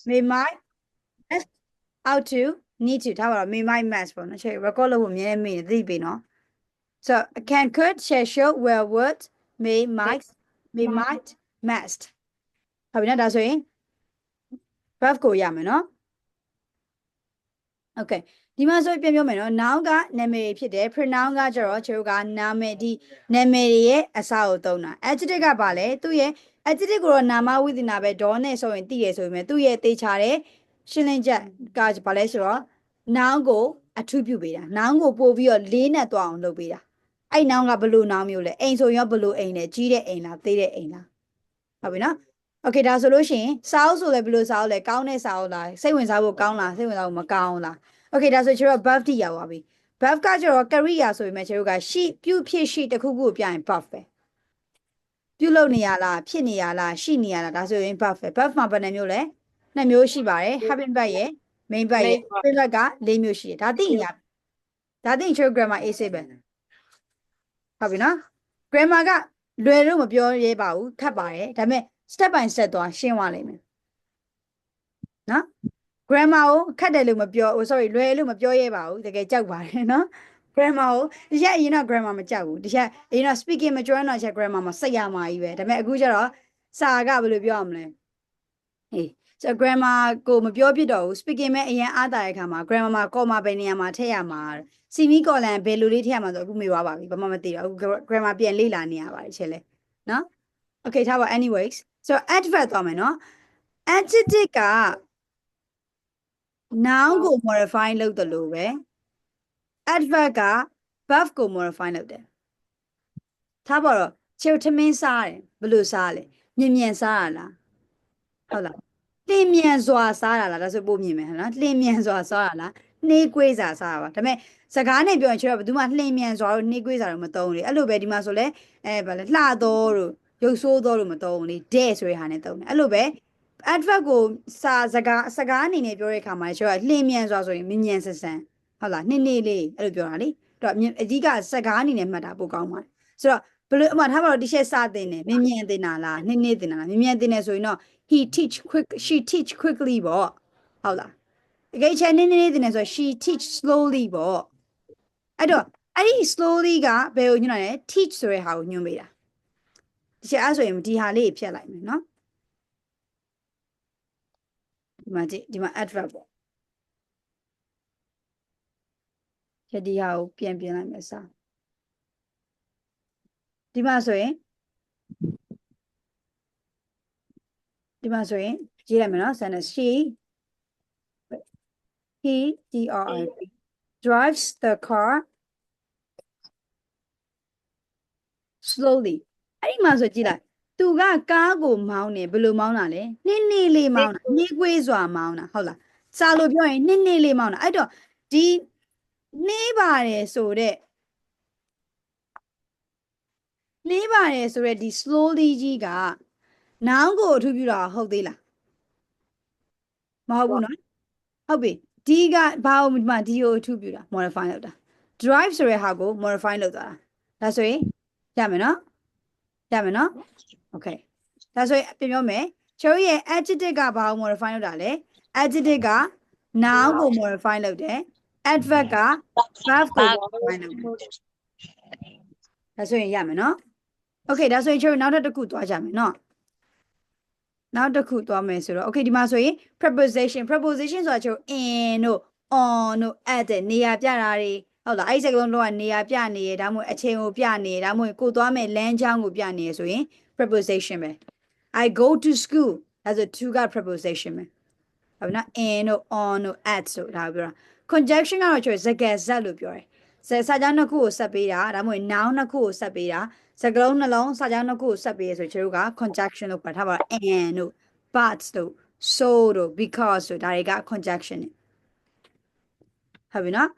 may might must out to need to ထားပါတော့ may might must ပေါ့နော် record လုပ်ဖို့အမြဲမေးနေသိပြီနော် so can could shall should will would may might must ဟုတ်ပြီနော်ဒါဆိုရင် verb ကိုရမယ်နော် okay ဒီမှာဆိုပြန်ပြောမယ်နော် noun ကနာမည်ဖြစ်တယ် pronoun ကကျတော့ကျွန်တော်ကနာမည်ဒီနာမည်ရဲ့အစကိုသုံးတာ adjective ကပါလေသူ့ရဲ့ adjective ကိုတော့နာမဝိသနာပဲဒေါနဲ့ဆိုရင်တည်ရဆိုပေမဲ့သူ့ရဲ့တေချာတဲ့ရှင်းလင်းချက်ကဘာလဲဆိုတော့ noun ကိုအထူးပြုပေးတာ noun ကိုပို့ပြီးတော့လေးနဲ့တွားအောင်လုပ်ပေးတာအဲ့ noun ကဘယ်လို noun မျိုးလဲအိမ်ဆိုရင်ဘယ်လိုအိမ်လဲကြီးတဲ့အိမ်လားသေးတဲ့အိမ်လားဟုတ်ပြီနော် okay ဒါဆိုလို့ရှိရင်စာအုပ်ဆိုလဲဘယ်လိုစာအုပ်လဲကောင်းတဲ့စာအုပ်လားစိတ်ဝင်စားဖို့ကောင်းလားစိတ်ဝင်စားဖို့မကောင်းလား okay ဒါဆိုကျွန်တော် buff တိရပါပြီ buff ကကျတော့ career ဆိုပေမဲ့ကျွန်တော်ကရှိပြုဖြစ်ရှိတစ်ခုခုပြရင် buff ပဲပြုလုပ်နေရလားဖြစ်နေရလားရှိနေရလားဒါဆိုရင် buff ပဲ buff မှာဘယ်နှမျိုးလဲနှစ်မျိုးရှိပါတယ် having verb ရဲ့ main verb ရဲ့ main verb က၄မျိုးရှိတယ်ဒါသိရင်ဒါသိရင်ကျွန်တော် grammar A ပဲဟုတ်ပြီနော် grammar ကလွယ်လို့မပြောရဲပါဘူးခက်ပါတယ်ဒါပေမဲ့ step by step သွားရှင်းသွားလိမ့်မယ်နော် grammar ကိုခက်တယ်လို့မပြော sorry လွယ်လို့မပြောရဲပါဘူးတကယ်ကြောက်ပါတယ်နော် grammar ကိုဒီချက်အရင်တော့ grammar မကြောက်ဘူးဒီချက်အရင်တော့ speaking မကျွမ်းတော့ချက် grammar မှာစိတ်ရမှာကြီးပဲဒါပေမဲ့အခုကျတော့စာကဘယ်လိုပြောရမလဲဟေးဆို grammar ကိုမပြောပြတော့ဘူး speaking မဲ့အရင်အားတာတဲ့အခါမှာ grammar မှာ comma ပဲနေရာမှာထည့်ရမှာ semi colon ဘယ်လိုလေးထည့်ရမှာဆိုအခုမေးသွားပါပြီဘာမှမသိတော့အခု grammar ပြန်လေ့လာနေရပါတယ်ချက်လဲနော် okay ထားပါ anyways so adverb သွားမယ်နော် adjective က noun ကို modify လုပ်တယ်လို့ပဲ adverb က verb ကို modify လုပ်တယ်ထားပါတော့ချေထမင်းစားတယ်ဘယ်လိုစားလဲမြင်မြန်စားရလားဟုတ်လားလင်းမြန်စွာစားတာလားဒါဆိုပို့မြင်မယ်ဟလားလင်းမြန်စွာစားရလားနှေးကွေးစာစားရပါဒါပေမဲ့စကားနဲ့ပြောရင်ချေဘယ်သူမှလင်းမြန်စွာတို့နှေးကွေးစာတို့မသုံးဘူးလေအဲ့လိုပဲဒီမှာဆိုလဲဗာလဲလှတော်တို့ရုပ်ဆိုးတော်တို့မသုံးဘူးလေတဲ့ဆိုတဲ့ဟာနဲ့သုံးတယ်အဲ့လိုပဲ adverb ကိုစကားအနေနဲ့ပြောတဲ့အခါမှာကျတော့လင်းမြန်စွာဆိုရင်မြင်မြန်ဆန်ဆန်ဟုတ်လားနှစ်နေ့လေးအဲ့လိုပြောတာလေတော့အဓိကစကားအနေနဲ့မှတ်တာပိုကောင်းပါတယ်ဆိုတော့ဘယ်လိုအမှထားပါတော့ဒီချက်စတင်တယ်မြင်မြန်တင်တာလားနှစ်နေ့တင်တာလားမြင်မြန်တင်တယ်ဆိုရင်တော့ he teach quick she teach quickly ပေါ့ဟုတ်လားတကယ်ချက်နေ့နေ့တင်တယ်ဆိုတော့ she teach slowly ပေါ့အဲ့တော့အဲ့ဒီ slowly ကဘယ်ကိုညွှန်လဲ teach ဆိုတဲ့ဟာကိုညွှန်ပေးတာဒီချက်အဲ့ဆိုရင်ဒီဟာလေးဖြတ်လိုက်မယ်နော်ဒီမှာ adverb ပေါ့ချက်ဒီဟာကိုပြင်လိုက်မယ်စာဒီမှာဆိုရင်ရေးလိုက်မယ်နော် sentence he drives the car slowly အဲ့ဒီမှာဆိုကြည့်လိုက်သူကကားကိုမောင်းတယ်ဘယ်လိုမောင်းတာလဲနှင်းနှင်းလေးမောင်းတာနှေးကွေးစွာမောင်းတာဟုတ်လားစာလို့ပြောရင်နှင်းနှင်းလေးမောင်းတာအဲ့တော့ဒီနှေးပါတယ်ဆိုတဲ့နှေးပါတယ်ဆိုတဲ့ဒီ slowly ကြီးက noun ကိုအထူးပြုတာဟုတ်သေးလားမဟုတ်ဘူးနော်ဟုတ်ပြီဒီကဘာလို့ဒီကိုအထူးပြုတာ modify လုပ်တာ drive ဆိုတဲ့ဟာကို modify လုပ်တာဒါဆိုရင်ရမယ်နော် okay ဒါဆိုရင်ပြန်ပြောမယ်ချိုးရဲ့ adjective ကဘာကို modify လုပ်တာလဲ adjective က noun ကို modify လုပ်တယ် adverb က verb ကို modify လုပ်တယ်ဒါဆိုရင်ရမယ်နော် okay ဒါဆိုရင်ချိုးနောက်တစ်ခုသွားကြမယ်နော်နောက်တစ်ခုသွားမယ်ဆိုတော့ okay ဒီမှာဆိုရင် preposition ဆိုတာချိုး in တို့ on တို့ at တဲ့နေရာပြတာတွေဟုတ်လားအဲ့ဒီစကားလုံးတော့နေရာပြနေရဒါမှမဟုတ်အချိန်ကိုပြနေရဒါမှမဟုတ်ကိုသွားမယ်လမ်းကြောင်းကိုပြနေရဆိုရင် preposition ပဲ I go to school ဒါဆို to က preposition ပဲဟုတ်နော် in တို့ on တို့ at တို့ဒါပြောတာ conjunction ကတော့ချိုးစကားဇက်လို့ပြောတယ်စာကြောင်းနှစ်ခုကိုဆက်ပေးတာဒါမှမဟုတ် noun နှစ်ခုကိုဆက်ပေးတာစကားလုံးနှလုံးစာကြောင်းနှစ်ခုကိုဆက်ပေးရဆိုချိုးက conjunction လို့ပြောထားပါ and တို့ but တို့ so တို့ because တို့ဒါတွေက conjunction ဟုတ်ပြီနော်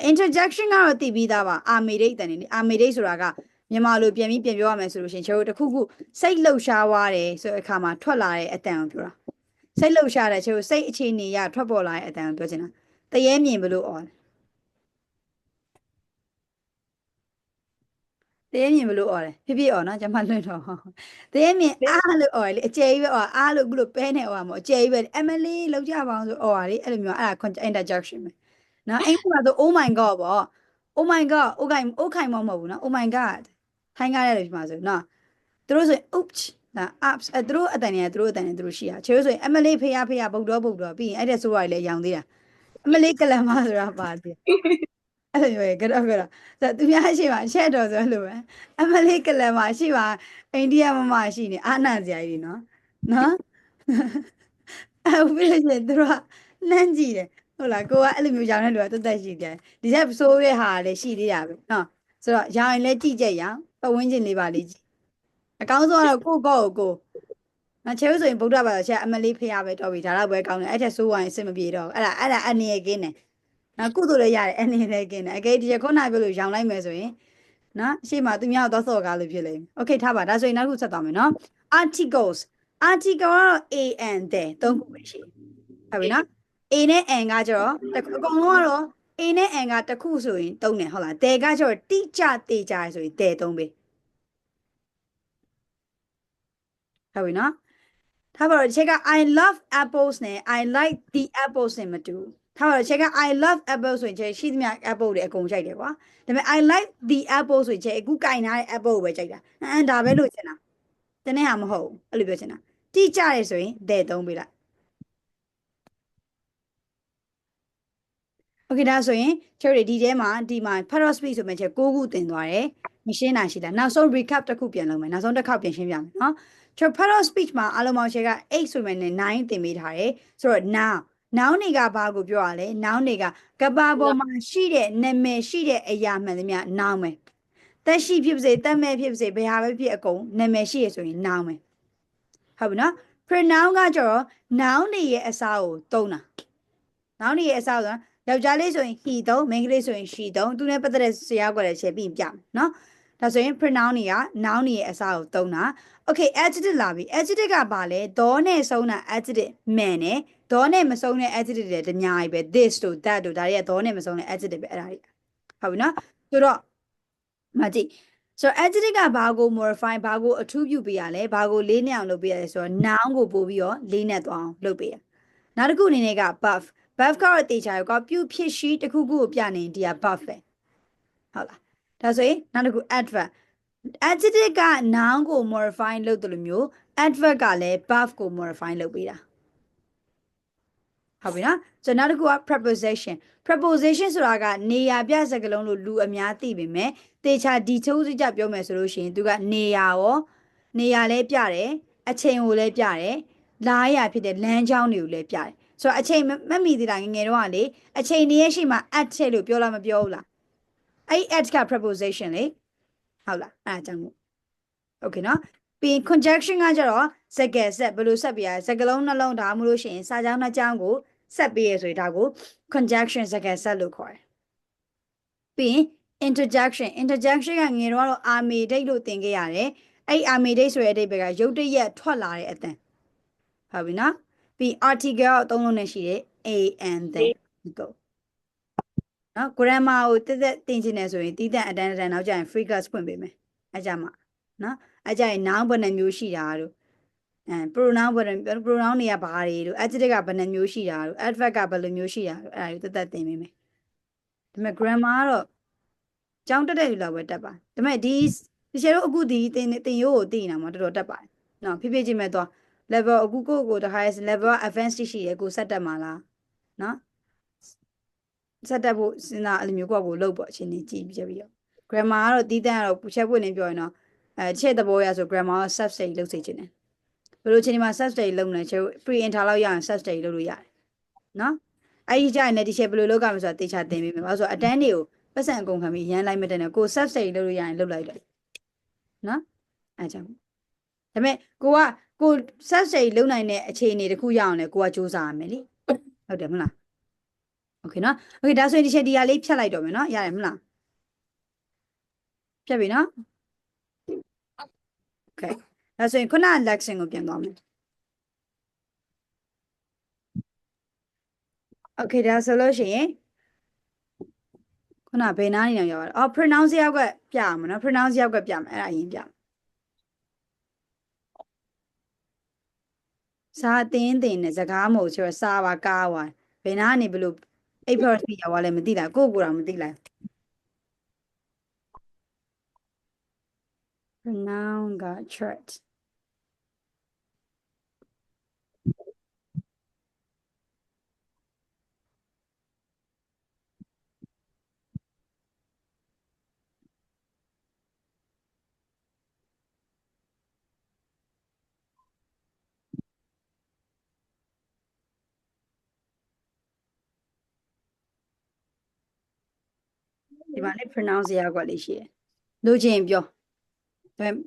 interjection ကတော့သိပြီးသားပါအာမေဒိတ်တန်နေအာမေဒိတ်ဆိုတာကမြန်မာလိုပြန်ပြောရမယ်ဆိုလို့ရှိရင်ကျွန်တော်တို့တခုခုစိတ်လှုပ်ရှားသွားတယ်ဆိုတဲ့အခါမှာထွက်လာတဲ့အတန်ကိုပြောတာစိတ်လှုပ်ရှားတယ်ကျွန်တော်စိတ်အခြေအနေရထွက်ပေါ်လာတဲ့အတန်ကိုပြောချင်တာတရေမြင်ဘလို့အော်တ တဲမြင်ဘလို့អော်တယ်ဖြစ်အော်နော်ကျွန်မလွင့်တော့တဲမြင်အားလို့អော်လေအကျယ်ကြီးပဲអော်အားလို့အခုလိုပဲနဲ့អော်မှာအကျယ်ကြီးပဲ Emily လောက်ကြပါအောင်ဆိုអော်လေအဲ့လိုမျိုးအဲ့ဒါ interjection ပဲနော်အဲ့မှာဆို oh my god ပေါ့ oh my god အိုခိုင်မမဟုတ်ဘူးနော် oh my god ထိုင်းကားရတယ်ဒီမှာဆိုနော်သူတို့ဆို oops ဒါ ups သူတို့အတန်နေသူတို့အတန်နေသူတို့ရှိတာချေလို့ဆိုရင် Emily ဖေးဗုဒ္ဓပြီးရင်အဲ့တဲ့ဆိုရလေရောင်သေးတာ Emily ကလမဆိုတာပါသေးအဲ့လိုမျိုးကတော့ဆိုသူများရှိပါရှက်တော်ဆိုလို့ပဲအမလေးကလန်မှာရှိပါအိန္ဒိယမမရှိနေအာနာစရာကြီးနော်အဲ့ဘယ်လိုလဲသူကနှမ်းကြည့်တယ်ဟုတ်လားကိုကအဲ့လိုမျိုးရောင်တဲ့လူကတက်တက်ရှိတယ်ဒီချက်ဆိုးတဲ့ဟာလည်းရှိသေးတာပဲနော်ဆိုတော့ရောင်ရင်လည်းကြည့်ကြရအောင်ပတ်ဝန်းကျင်လေးပါလေးကြည့်အကောင်းဆုံးကတော့ကိုနော်ချဲဆိုရင်ဗုဒ္ဓဘာသာချက်အမလေးဖေးရပဲတော်ပြီဒါတော့ပဲကောင်းတယ်အဲ့ထက်ဆိုးဝိုင်းအဆင်မပြေတော့အဲ့ဒါအနေရကင်းတယ်နော်ကုသိုလ်လည်းရတယ်အနေလည်းကင်းတယ်အကယ်ဒီခုနပြောလို့ရောင်လိုက်မယ်ဆိုရင်နော်အရှိမသူများတော့စော့ကားလို့ဖြစ်လိမ့်မယ်โอเคထားပါဒါဆိုရင်နောက်တစ်ခုဆက်သွားမယ်နော် articles article ကတော့ a and the သုံးခုပဲရှိဟုတ်ပြီနော် a နဲ့ n ကကျတော့အကုန်လုံးကတော့ a နဲ့ n ကတစ်ခုဆိုရင်သုံးတယ်ဟုတ်လား the ကကျတော့တိကျတေချာဆိုရင် the သုံးပဲဟုတ်ပြီနော်ထားပါတော့ချက်က I love apples နဲ့ I like the apples နဲ့မတူထားပါတော့ချက်က I love apples ဆိုရင်ချက်ရှိသမျှ apple တွေအကုန်ကြိုက်တယ်ကွာဒါပေမဲ့ I like the apples ဆိုရင်ချက်အခုကင်ထားတဲ့ apple ကိုပဲကြိုက်တာဒါပဲလို့ချင်တာတနေ့ဟာမဟုတ်ဘူးအဲ့လိုပြောချင်တာတိကျရဲဆိုရင် the သုံးပေးလိုက်โอเคဒါဆိုရင်ကျတို့ဒီထဲမှာဒီမှာ parrot speech ဆိုမှချက်6ခုသင်သွားတယ်မရှင်းတာရှိလားနောက်ဆုံး recap တစ်ခုပြန်လုပ်မယ်နောက်ဆုံးတစ်ခေါက်ပြန်ရှင်းပြမယ်နော်ကျ parrot speech မှာအလုံးပေါင်းချက်က8ဆိုမှနဲ့9သင်ပေးထားတယ်ဆိုတော့ noun တွေကဘာကိုပြောရလဲ noun တွေကကဘာပေါ်မှာရှိတဲ့နာမည်ရှိတဲ့အရာမှန်သမျှ noun ပဲသက်ရှိဖြစ်စေသက်မဲ့ဖြစ်စေဘယ်ဟာပဲဖြစ်အကုန်နာမည်ရှိရဆိုရင် noun ပဲဟုတ်ပြီနော် pronoun ကကျတော့ noun တွေရဲ့အစားကိုသုံးတာ noun တွေရဲ့အစားဆိုယောက်ျားလေးဆိုရင် he သုံးမိန်းကလေးဆိုရင် she သုံးသူနဲ့ပတ်သက်တဲ့ဆရာကွက်လည်းချက်ပြီးပြမယ်နော်ဒါဆိုရင် pronoun တွေက noun တွေရဲ့အစားကိုသုံးတာ okay adjective လာပြီ adjective ကဘာလဲဒေါနဲ့ဆုံးတာ adjective မှန်တယ်ဒေါနဲ့မဆုံးတဲ့ adjective တွေတများကြီးပဲ this တို့ that တို့ဒါတွေကဒေါနဲ့မဆုံးတဲ့ adjective ပဲအဲ့ဒါတွေဟုတ်ပြီနော်ဆိုတော့မကြည့်ဆိုတော့ adjective ကဘာကို modify ဘာကိုအထူးပြုပေးရလဲဘာကိုလေးနဲ့အောင်လုပ်ပေးရလဲဆိုတော့ noun ကိုပို့ပြီးတော့လေးနဲ့သွားအောင်လုပ်ပေးရနောက်တစ်ခုအနေနဲ့က buff buff ကတော့တေချာရောပြုဖြစ်ရှိတစ်ခုခုကိုပြနေဒီက buff ပဲဟုတ်လားဒါဆိုရင်နောက်တစ်ခု adverb adjective က noun ကို modify လုပ်တယ်လို့မျိုး adverb ကလည်း buff ကို modify လုပ်ပေးတာဟုတ်ပြီနော်ဆိုတော့နောက်တစ်ခုက preposition ဆိုတာကနေရာပြစကားလုံးလို့လူအများသိပေမဲ့တေချာ detail စကြပြောမယ်ဆိုလို့ရှိရင်သူကနေရာလည်းပြတယ်အချိန်ကိုလည်းပြတယ်လာရဖြစ်တဲ့လမ်းကြောင်းတွေကိုလည်းပြတယ်ဆိုတော့အချိန်မမိသေးတာငယ်တော့ကလေအချိန်တည်းရဲ့ရှိမှ at ချက်လို့ပြောလားမပြောဘူးလားအဲ့ at က preposition လေဟုတ်လားအဲ့ဒါကြောင့်မို့ okay နော်ပြီး conjunction ကကြတော့စကားဆက်ဘယ်လိုဆက်ပြရစကားလုံးနှလုံးဒါမှမဟုတ်ရှင်စာကြောင်းနှစ်ကြောင်းကိုဆက်ပြရဆိုရင်ဒါကို conjunction စကားဆက်လို့ခေါ်တယ်ပြီး interjection ကငယ်တော့အာမေဒိတ်လို့သင်ခဲ့ရတယ်အဲ့အာမေဒိတ်ဆိုတဲ့အဓိပ္ပာယ်ကရုတ်တရက်ထွက်လာတဲ့အသံဟုတ်ပြီနော်ပြီး article သုံးလုံးနဲ့ရှိတယ် a and the go နော် grammar ကိုတက်တက်သင်ချင်တယ်ဆိုရင်တီးတန့်အတန်းနောက်ကျရင် free class ဖွင့်ပေးမယ်အဲ့ကြမှာနော်အဲ့ကြရင် noun ဘယ်နှမျိုးရှိတာတို့pronoun တွေကဘာတွေတို့ adjective ကဘယ်နှမျိုးရှိတာတို့ adverb ကဘယ်လိုမျိုးရှိတာတို့အဲ့ဒါတွေတက်တက်သင်ပေးမယ်ဒါပေမဲ့ grammar ကတော့ကျောင်းတက်တဲ့လူလောက်ပဲတက်ပါဒါပေမဲ့ဒီရှယ်တို့အခုဒီသင်ရိုးကိုသိနေတာမှာတော်တော်တက်ပါတယ်နော်ဖြည်းဖြည်းချင်းပဲသွား level အခုကိုတခါ level advanced ရှိတယ်ကိုဆက်တက်မှာလားနော်ဆက်တက်ဖို့စဉ်းစားအဲ့လိုမျိုးကိုလုပ်ပေါ့အချိန်ကြီးကြည့်ပြီးတော့ grammar ကတော့တီးတန့်ကတော့ချက်ပွင့်နေပြောရင်တော့ချက်သဘောရဆို grammar က sub study လုပ်စေချင်တယ်ဘယ်လိုအချိန်ဒီမှာ sub study လုပ်နေချက် pre inter လောက်ရရင် sub study လုပ်လို့ရတယ်နော်အဲ့ဒီကြရင်လည်းဒီချက်ဘယ်လိုလုပ်ကြမလဲဆိုတာတေချာသင်ပေးမယ်ဘာလို့ဆိုတော့အတန်းတွေကိုပတ်စံအကုန်ခံပြီးရန်လိုက်မတဲ့နဲ့ကို sub study လုပ်လို့ရရင်လုပ်လိုက်တယ်နော်အဲ့ကြောင့်ဒါပေမဲ့ကို sub study လုပ်နိုင်တဲ့အခြေအနေတစ်ခုရအောင်လေကိုကစူးစမ်းရမယ်လေဟုတ်တယ်မလားโอเคနော်โอเคဒါဆိုရင်ဒီချက်ဒီဟာလေးဖြတ်လိုက်တော့မယ်နော်ရတယ်မလားဖြတ်ပြီနော်โอเคဒါဆိုရင်ခုန lesson ကိုပြန်သွားမယ်โอเคဒါဆိုလို့ရှိရင်ခု ခုနဘယ်နားနေအောင်ရောက်ပါလဲအော် pronounce ရောက်ကပြရမှာနော် pronounce ရောက်ကပြမယ်အဲ့ဒါအရင်ပြစာတင်းတင်နဲ့စကားမဟုတ်ဆိုတော့စာပါကားပါဘယ်နားနေဘလို့အိပ်ဖော်စီရောက်သွားလဲမသိလားကိုကိုတော့မသိလား pronoun က chart ဒီမှာလည်း pronounce ရောက်ကလေးရှိတယ်လို့ချင်းပြော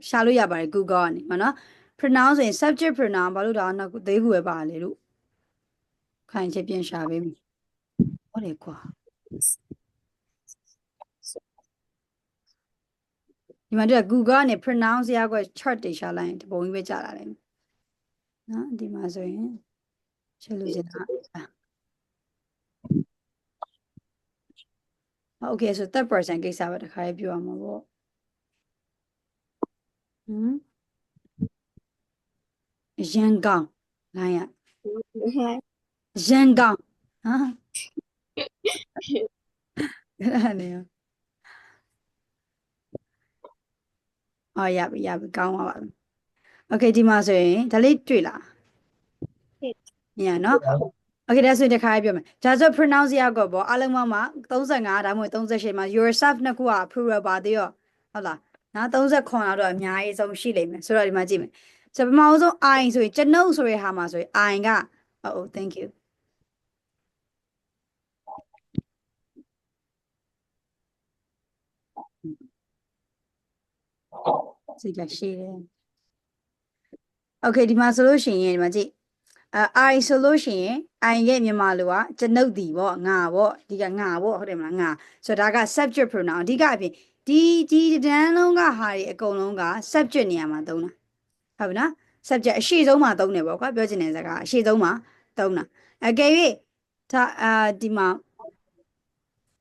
ရှာလို့ရပါတယ် Google ကနေမနော် pronoun ဆိုရင် subject pronoun ဘာလို့ဒါနောက်သေးခုပဲပါလေလို့ခိုင်ချက်ပြန်ရှာပေးမယ်ဟုတ်တယ်ကွာဒီမှာတော့ Google ကနေ pronoun ရကွက် chart တွေရှာလိုက်ရင်ဒီပုံကြီးပဲကြာလာတယ်နော်ဒီမှာဆိုရင်ချက်လို့ချင်တာโอเคဆို third person ကိစ္စပဲတခါလေးပြောရမှာပေါ့ရန်ကောင်လိုင်းရရန်ကောင်ဟာအဲ့ဒါနေရပြီကောင်းပါပါโอเคဒီမှာဆိုရင်ဒါလေးတွေ့လားညနော်โอเคဒါဆိုရင်တခါလေးပြောမယ်ဒါဆို pronounce ရကောပေါ့အလုံးပေါင်းမှာ35ဒါမှမဟုတ်38မှာ yourself နှစ်ခုက plural ပါသေးရောဟုတ်လားနော်39တော့အများကြီးဆုံးရှိလိမ့်မယ်ဆိုတော့ဒီမှာကြည့်မယ်ဆိုပထမဆုံး I ဆိုရင်ကျွန်ုပ်ဆိုတဲ့ဟာမှာဆိုရင် I က oh thank you စိတ်ကရှိတယ်โอเคဒီမှာဆိုလို့ရှိရင်ဒီမှာကြည့် I ဆိုလို့ရှိရင် I ရဲ့မြန်မာလိုကကျွန်ုပ်ဒီပေါ့ငါပေါ့ဒီကငါပေါ့ဟုတ်တယ်မလားငါဆိုတော့ဒါက subject pronoun အဓိကအပြင်ဒီတန်းလုံးကဟာတွေအကုန်လုံးက subject နေရာမှာသုံးတာဟုတ်ပြီနော် subject အရှိဆုံးမှာသုံးတယ်ပေါ့ကွာပြောချင်တဲ့စကားအရှိဆုံးမှာသုံးတာအကယ်၍ဒါဒီမှာ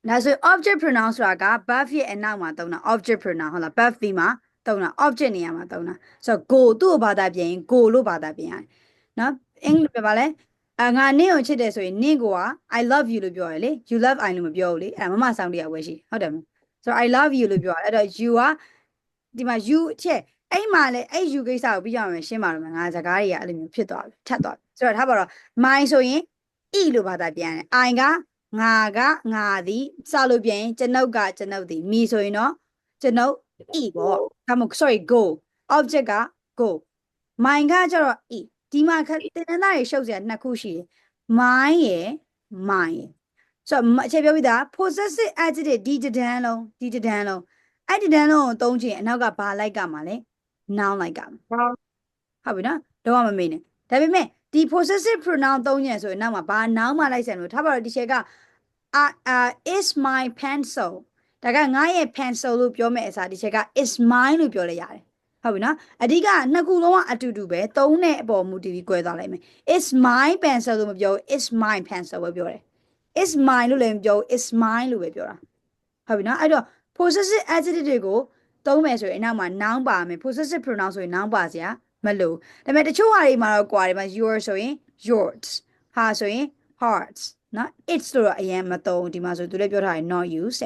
ဒါဆို object pronoun ဆိုတာက verb ရဲ့အနောက်မှာသုံးတာ object pronoun ဟုတ်လား verb ပြီးမှာသုံးတာ object နေရာမှာသုံးတာဆိုတော့ go သူ့ကိုဘာသာပြင်ရင် go လို့ဘာသာပြင်ရတယ်နော်အင်္ဂလိပ်ပြပါလဲငါနင့်ကိုချစ်တယ်ဆိုရင်နင့်ကိုက I love you လို့ပြောရလေ you love I လို့မပြောဘူးလေအဲ့မမဆောင်တရားဝဲရှိဟုတ်တယ်မဆိုတော့ I love you လို့ပြောရအဲ့တော့ you ကဒီမှာ you ချက်အဲ့မှာလေအဲ့ you ကိစ္စကိုပြီးရမယ်ရှင်းပါတော့မယ်ငါစကားတွေကအဲ့လိုမျိုးဖြစ်သွားပြီထပ်သွားပြီဆိုတော့ထားပါတော့ my ဆိုရင် e လို့ဘာသာပြန်တယ် I ကငါကငါသည်စလို့ပြန်ရင်ကျွန်ုပ်ကကျွန်ုပ်သည်မိဆိုရင်တော့ကျွန်ုပ် e ပေါ့ဒါမှမဟုတ် sorry go object က go my ကကျတော့ e ဒီမှာတင်တန်းသားတွေရှုပ်စရာနှစ်ခုရှိတယ် my ရယ် my ရယ်ဆိုတော့အခြေပြောပြီးသား possessive adjective ဒီတန်းလုံးအဲ့ဒီတန်းလုံးကိုသုံးချင်အနောက်ကဘာလိုက်ကမှာလဲ noun လိုက်ကမှာဟုတ်ပြီနော်တော့မမေ့နဲ့ဒါပေမဲ့ဒီ possessive pronoun သုံးညဆိုရင်နောက်မှာဘာ noun မှလိုက်ဆံလို့ထားပါတော့ဒီချက်ကis my pencil ဒါကငါရဲ့ pencil လို့ပြောမဲ့အစားဒီချက်က is mine လို့ပြောလိုက်ရတယ်ဟုတ်ပြီနော်အဓိကနှစ်ခုလုံးကအတူတူပဲသုံးတဲ့အပေါ်မူတည်ပြီး꿰သွားလိုက်မယ် is my pencil လို့မပြောဘူး is my pencil ပဲပြောတယ် is mine လို့လည်းမပြောဘူး is mine လို့ပဲပြောတာဟုတ်ပြီနော်အဲ့တော့ possessive adjective တွေကိုသုံးမယ်ဆိုရင်အနောက်မှာ noun ပါမယ် possessive pronoun ဆိုရင် noun ပါစရာမလိုဒါပေမဲ့တချို့ဟာတွေမှာတော့꽌တယ်မှာ your ဆိုရင် yours ဟာဆိုရင် hearts နော် it's လို့တော့အရင်မသုံးဒီမှာဆိုသူလည်းပြောထားတယ် not use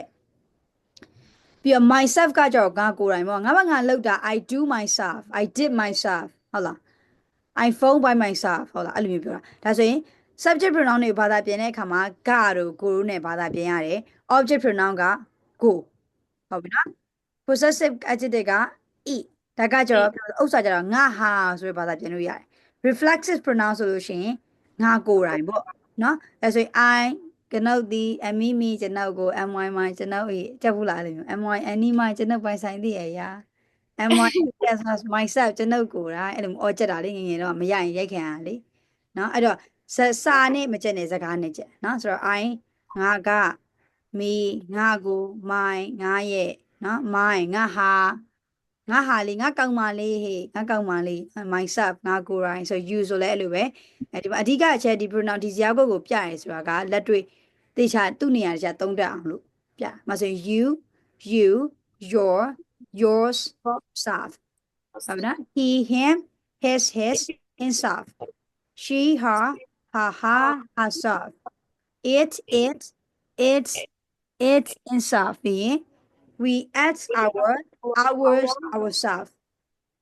ပြီးတော့ myself ကကြောင့်ငါကိုယ်တိုင်ပေါ့ငါဘာငါလောက်တာ I do myself I did myself ဟုတ်လား I phone by myself ဟုတ်လားအဲ့လိုမျိုးပြောတာဒါဆိုရင် subject pronoun တွေဘာသာပြင်တဲ့အခါမှာကတို့ကိုတို့နဲ့ဘာသာပြင်ရတယ် object pronoun က go ဟုတ်ပြီနော် possessive adjective က e ဒါကကျတော့ဥစ္စာကျတော့ငါဟာဆိုတဲ့ဘာသာပြင်လို့ရတယ် reflexive pronoun ဆိုလို့ရှိရင်ငါကိုယ်တိုင်ပေါ့နော်ဒါဆိုရင် I ကျွန်ုပ်ဒီအမိမိကျွန်ုပ်ကို my my ကျွန်ုပ်တက်ဘူးလားအဲ့လိုမျိုး my any my ကျွန်ုပ်ပိုင်ဆိုင်သည့်အရာ my yes myself ကျွန်ုပ်ကိုယ်တိုင်အဲ့လိုအော်ကြက်တာလေငယ်ငယ်တော့မရရင်ရိုက်ခံရလေနော်အဲ့တော့စာနဲ့မကြက်နဲ့စကားနဲ့ကြက်နော်ဆိုတော့ I ငါကme ငါကို my ငါရဲ့နော် my ငါဟာလေးငါကောင်းပါလေဟေ့ငါကောင်းပါလေ myself ငါကိုယ်တိုင်ဆို you ဆိုလဲအဲ့လိုပဲဒီမှာအဓိကအချက်ဒီ pronoun ဒီဇာတ်ကုတ်ကိုပြရဲဆိုတာကလက်တွေ့သေချာသူ့နေရာတခြားသုံးတတ်အောင်လို့ Yeah, mà say you, your, yours, self. He, him, his, himself. She, her, herself. It, its, himself. We, ours, ourself.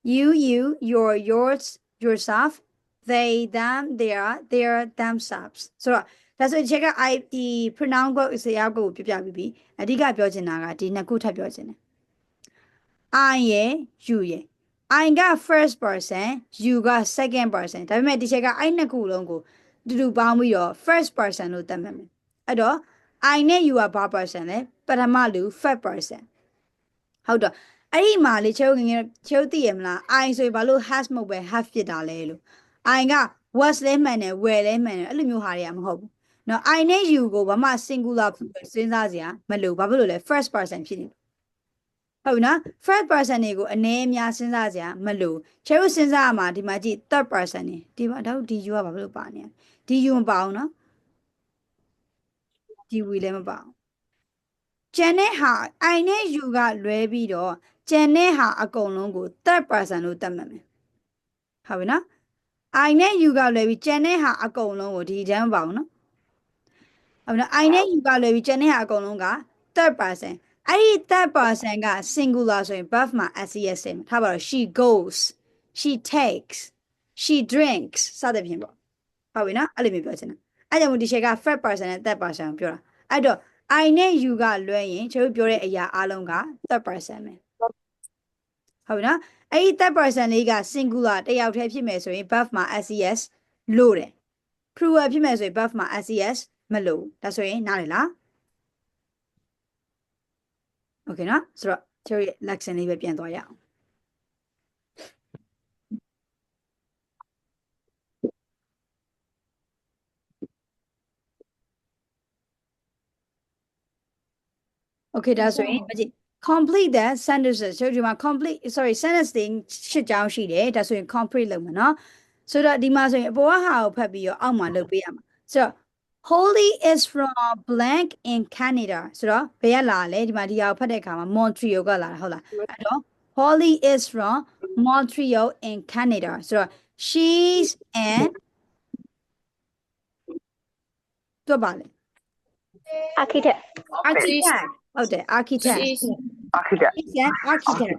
You, your, yours, yourself. They, them, their, themselves. So, that's what check out the pronoun go is the go pipi. I dig up your genaga, didn't go type your gen. I ye, you ye. I got first person, you got second person. That meant the check out I never go do bound with your first person with them. Ado, I know you are bar person, but I'm a lu third person. How do I mali choking chotium I so balu has mo way half it alelu. I got what's lemon and where lemon, a little hariam hope. No, I know you go, but my singular since Asia, Malu Babu, first person.ဟုတ်နော် first person တွေကိုအနေအများစဉ်းစားစရာမလိုချဲတို့စဉ်းစားရမှာဒီမှာကြည့် third person နေဒီမှာတော့ဒီ you ကဘာလို့ပါနေဒီ you မပါအောင်နော်ဒီ we လည်းမပါအောင်ကျန်တဲ့ဟာ I နဲ့ you ကလွဲပြီးတော့ကျန်တဲ့ဟာအကုန်လုံးကို third person လို့သတ်မှတ်မယ်ဟုတ်ပြီနော် I နဲ့ you ကလွဲပြီးကျန်တဲ့ဟာအကုန်လုံးကိုဒီတန်းမပါအောင်နော်ဟုတ်ပြီနော် I နဲ့ you ကလွဲပြီးကျန်တဲ့ဟာအကုန်လုံးက third person I third person က singular ဆိုရင် verb မှာ ses နဲ့ထားပါတော့ she goes she takes she drinks စသဖြင့်ပေါ့ဟုတ်ပြီနော်အဲ့လိုမျိုးပြောချင်တာအဲ့ကြောင့်မို့ဒီချက်က first person နဲ့ third person ကိုပြောတာအဲ့တော့ I နဲ့ you ကလွဲရင်ကျွန်တော်ပြောတဲ့အရာအလုံးက third person ပဲဟုတ်ပြီနော်အဲ့ဒီ third person လေးက singular တယောက်တည်းဖြစ်မယ်ဆိုရင် verb မှာ ses လို့တယ် plural ဖြစ်မယ်ဆိုရင် verb မှာ ses မလို့ဒါဆိုရင်နားလည်လားOkay နော်ဆိုတော့ကျွန်တော် lesson လေးပဲပြန်သွားရအောင် Okay ဒါဆိုရင်ကြည့် complete the sentences ကျွန်တော်ဒီမှာ complete sorry sentence တွေ8ကြောင်းရှိတယ်ဒါဆိုရင် complete လုပ်မယ်နော်ဆိုတော့ဒီမှာဆိုရင်အပေါ်ကဟာကိုဖတ်ပြီးတော့အောက်မှာလုပ်ပေးရမှာဆိုတော့Holly is from blank in Canada ဆိုတော့ဘယ်ကလာလဲဒီမှာဒီဟာကိုဖတ်တဲ့အခါမှာ Montreal ကလာတာဟုတ်လားအဲ့တော့ Holly is from Montreal in Canada ဆိုတော့ she's an တော့ပါလေ architect ဟုတ်တယ် architect She's architect he's an architect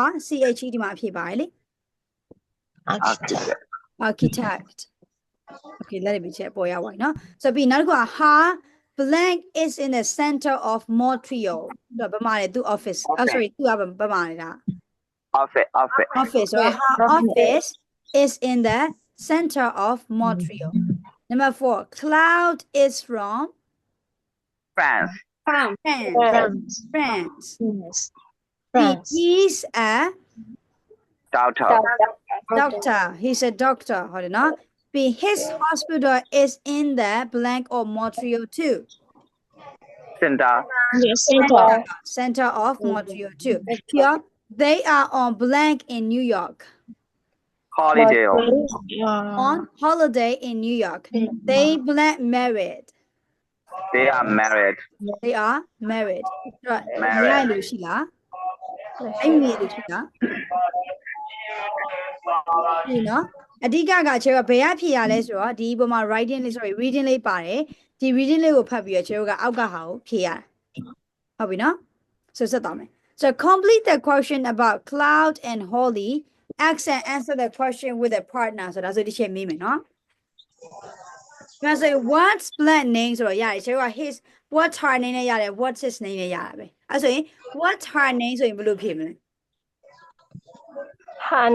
ARCHE ဒီမှာအဖြစ်ပါတယ်လေ architect Okay လက်ပြီးချက်ပေါ်ရပါနော်ဆိုပြီးနောက်တစ်ခုက her blank is in the center of Montreal တော့ဗမာလေသူ office sorry သူကဗမာလေဒါ office so her office is in the center of Montreal number 4 Cloud is from France France France he's a doctor he's a doctor hold on B his hospital is in the blank of Montreal too center of Montreal too here they are on blank in New York on holiday in New York they blank married they are married right ရရလို့ရှိလားအဲ့မြေလို့ရှိလားဒီနော်အဓိကကချေကဘယ်အဖြစ်ရလဲဆိုတော့ဒီပုံမှာ writing လေး sorry reading လေးပါတယ်ဒီ reading လေးကိုဖတ်ပြီးတော့ချေကအောက်ကဟာကိုဖြေရတာဟုတ်ပြီနော်ဆိုဆက်သွားမယ် so complete the question about Cloud and Holly ask and answer the question with a partner ဆိုတော့ဆိုဒီချက်မေးမယ်နော်ဒါဆို what's blank name ဆိုတော့ရတယ်ချေက his what's her name နဲ့ရတယ် what's his name နဲ့ရတာပဲအဲ့ဆိုရင် what's her name ဆိုရင်ဘယ်လိုဖြေမလဲ her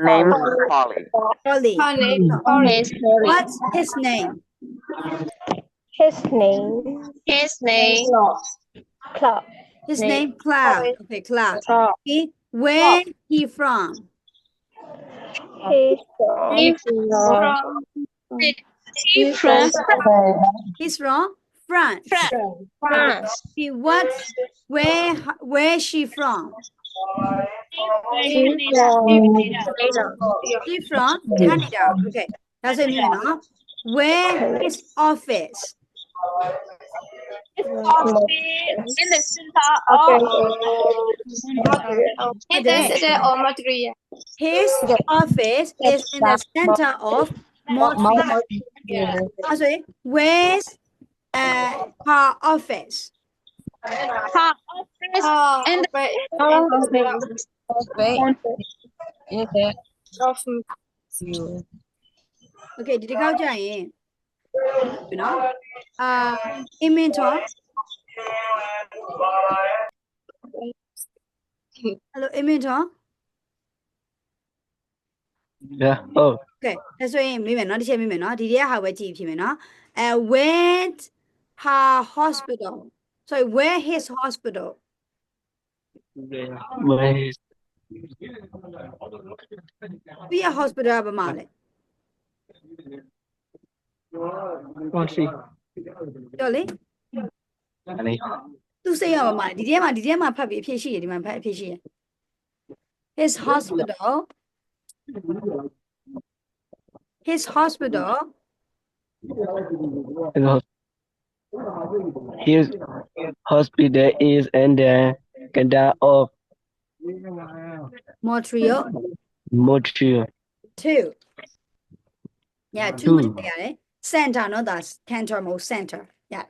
name Holly what's his name Cloud his name Cloud okay Cloud okay where he from he's from France okay what's where she from she from Canada okay that's it no where his office In the center of in the center of Montreal. His office is in the center of Montreal. So where's her office? Her office in the Okay, ဒီတစ်ခေါက်ကြာရင်နော်inventor Hello inventor Yeah. Oh. Okay ဒါဆိုရင်မေးမယ်နော်တစ်ချက်မေးမယ်နော်ဒီတည်းကဟာပဲကြည့်ဖြစ်မယ်နော် went her hospital sorry where his hospital Where is ပြရ hospital ကဘာမှလဲ country? ပြောလေ Any? သူစိတ်ရပါမလားဒီထဲမှာဖတ်ပြီးအဖြစ်ရှိရဒီမှာဖတ်အဖြစ်ရှိရ his hospital His hospital His hospital is in the center of Montreal Montreal. 2 Yeah 2မတက်ရတယ် center နော်ဒါ center မဟုတ် center Yeah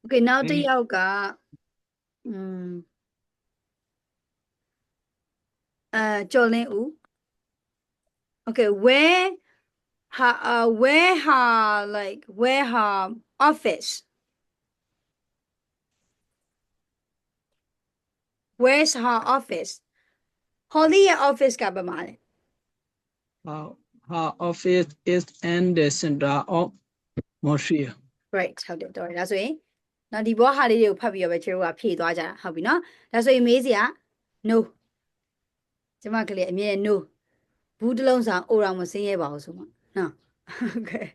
Okay နောက်တစ်ယောက်ကကျော်လင်းဦး Okay where her office Where's her office Holly ရဲ့ office ကဘာမှလဲ Her office is in the center of Montreal. Right ဟုတ်တယ်တော်တယ်ဒါဆိုရင်နော်ဒီဘောဟာလေးတွေကိုဖတ်ပြီးတော့ပဲကျွန်တော်ကဖြည့်သွားကြတာဟုတ်ပြီနော်ဒါဆိုရင်မေးစရာ no ကျမကလေးအမြဲ no ဘူးတစ်လုံးစာအိုတော်မစင်းရဲပါဘူးဆိုမှနော် Okay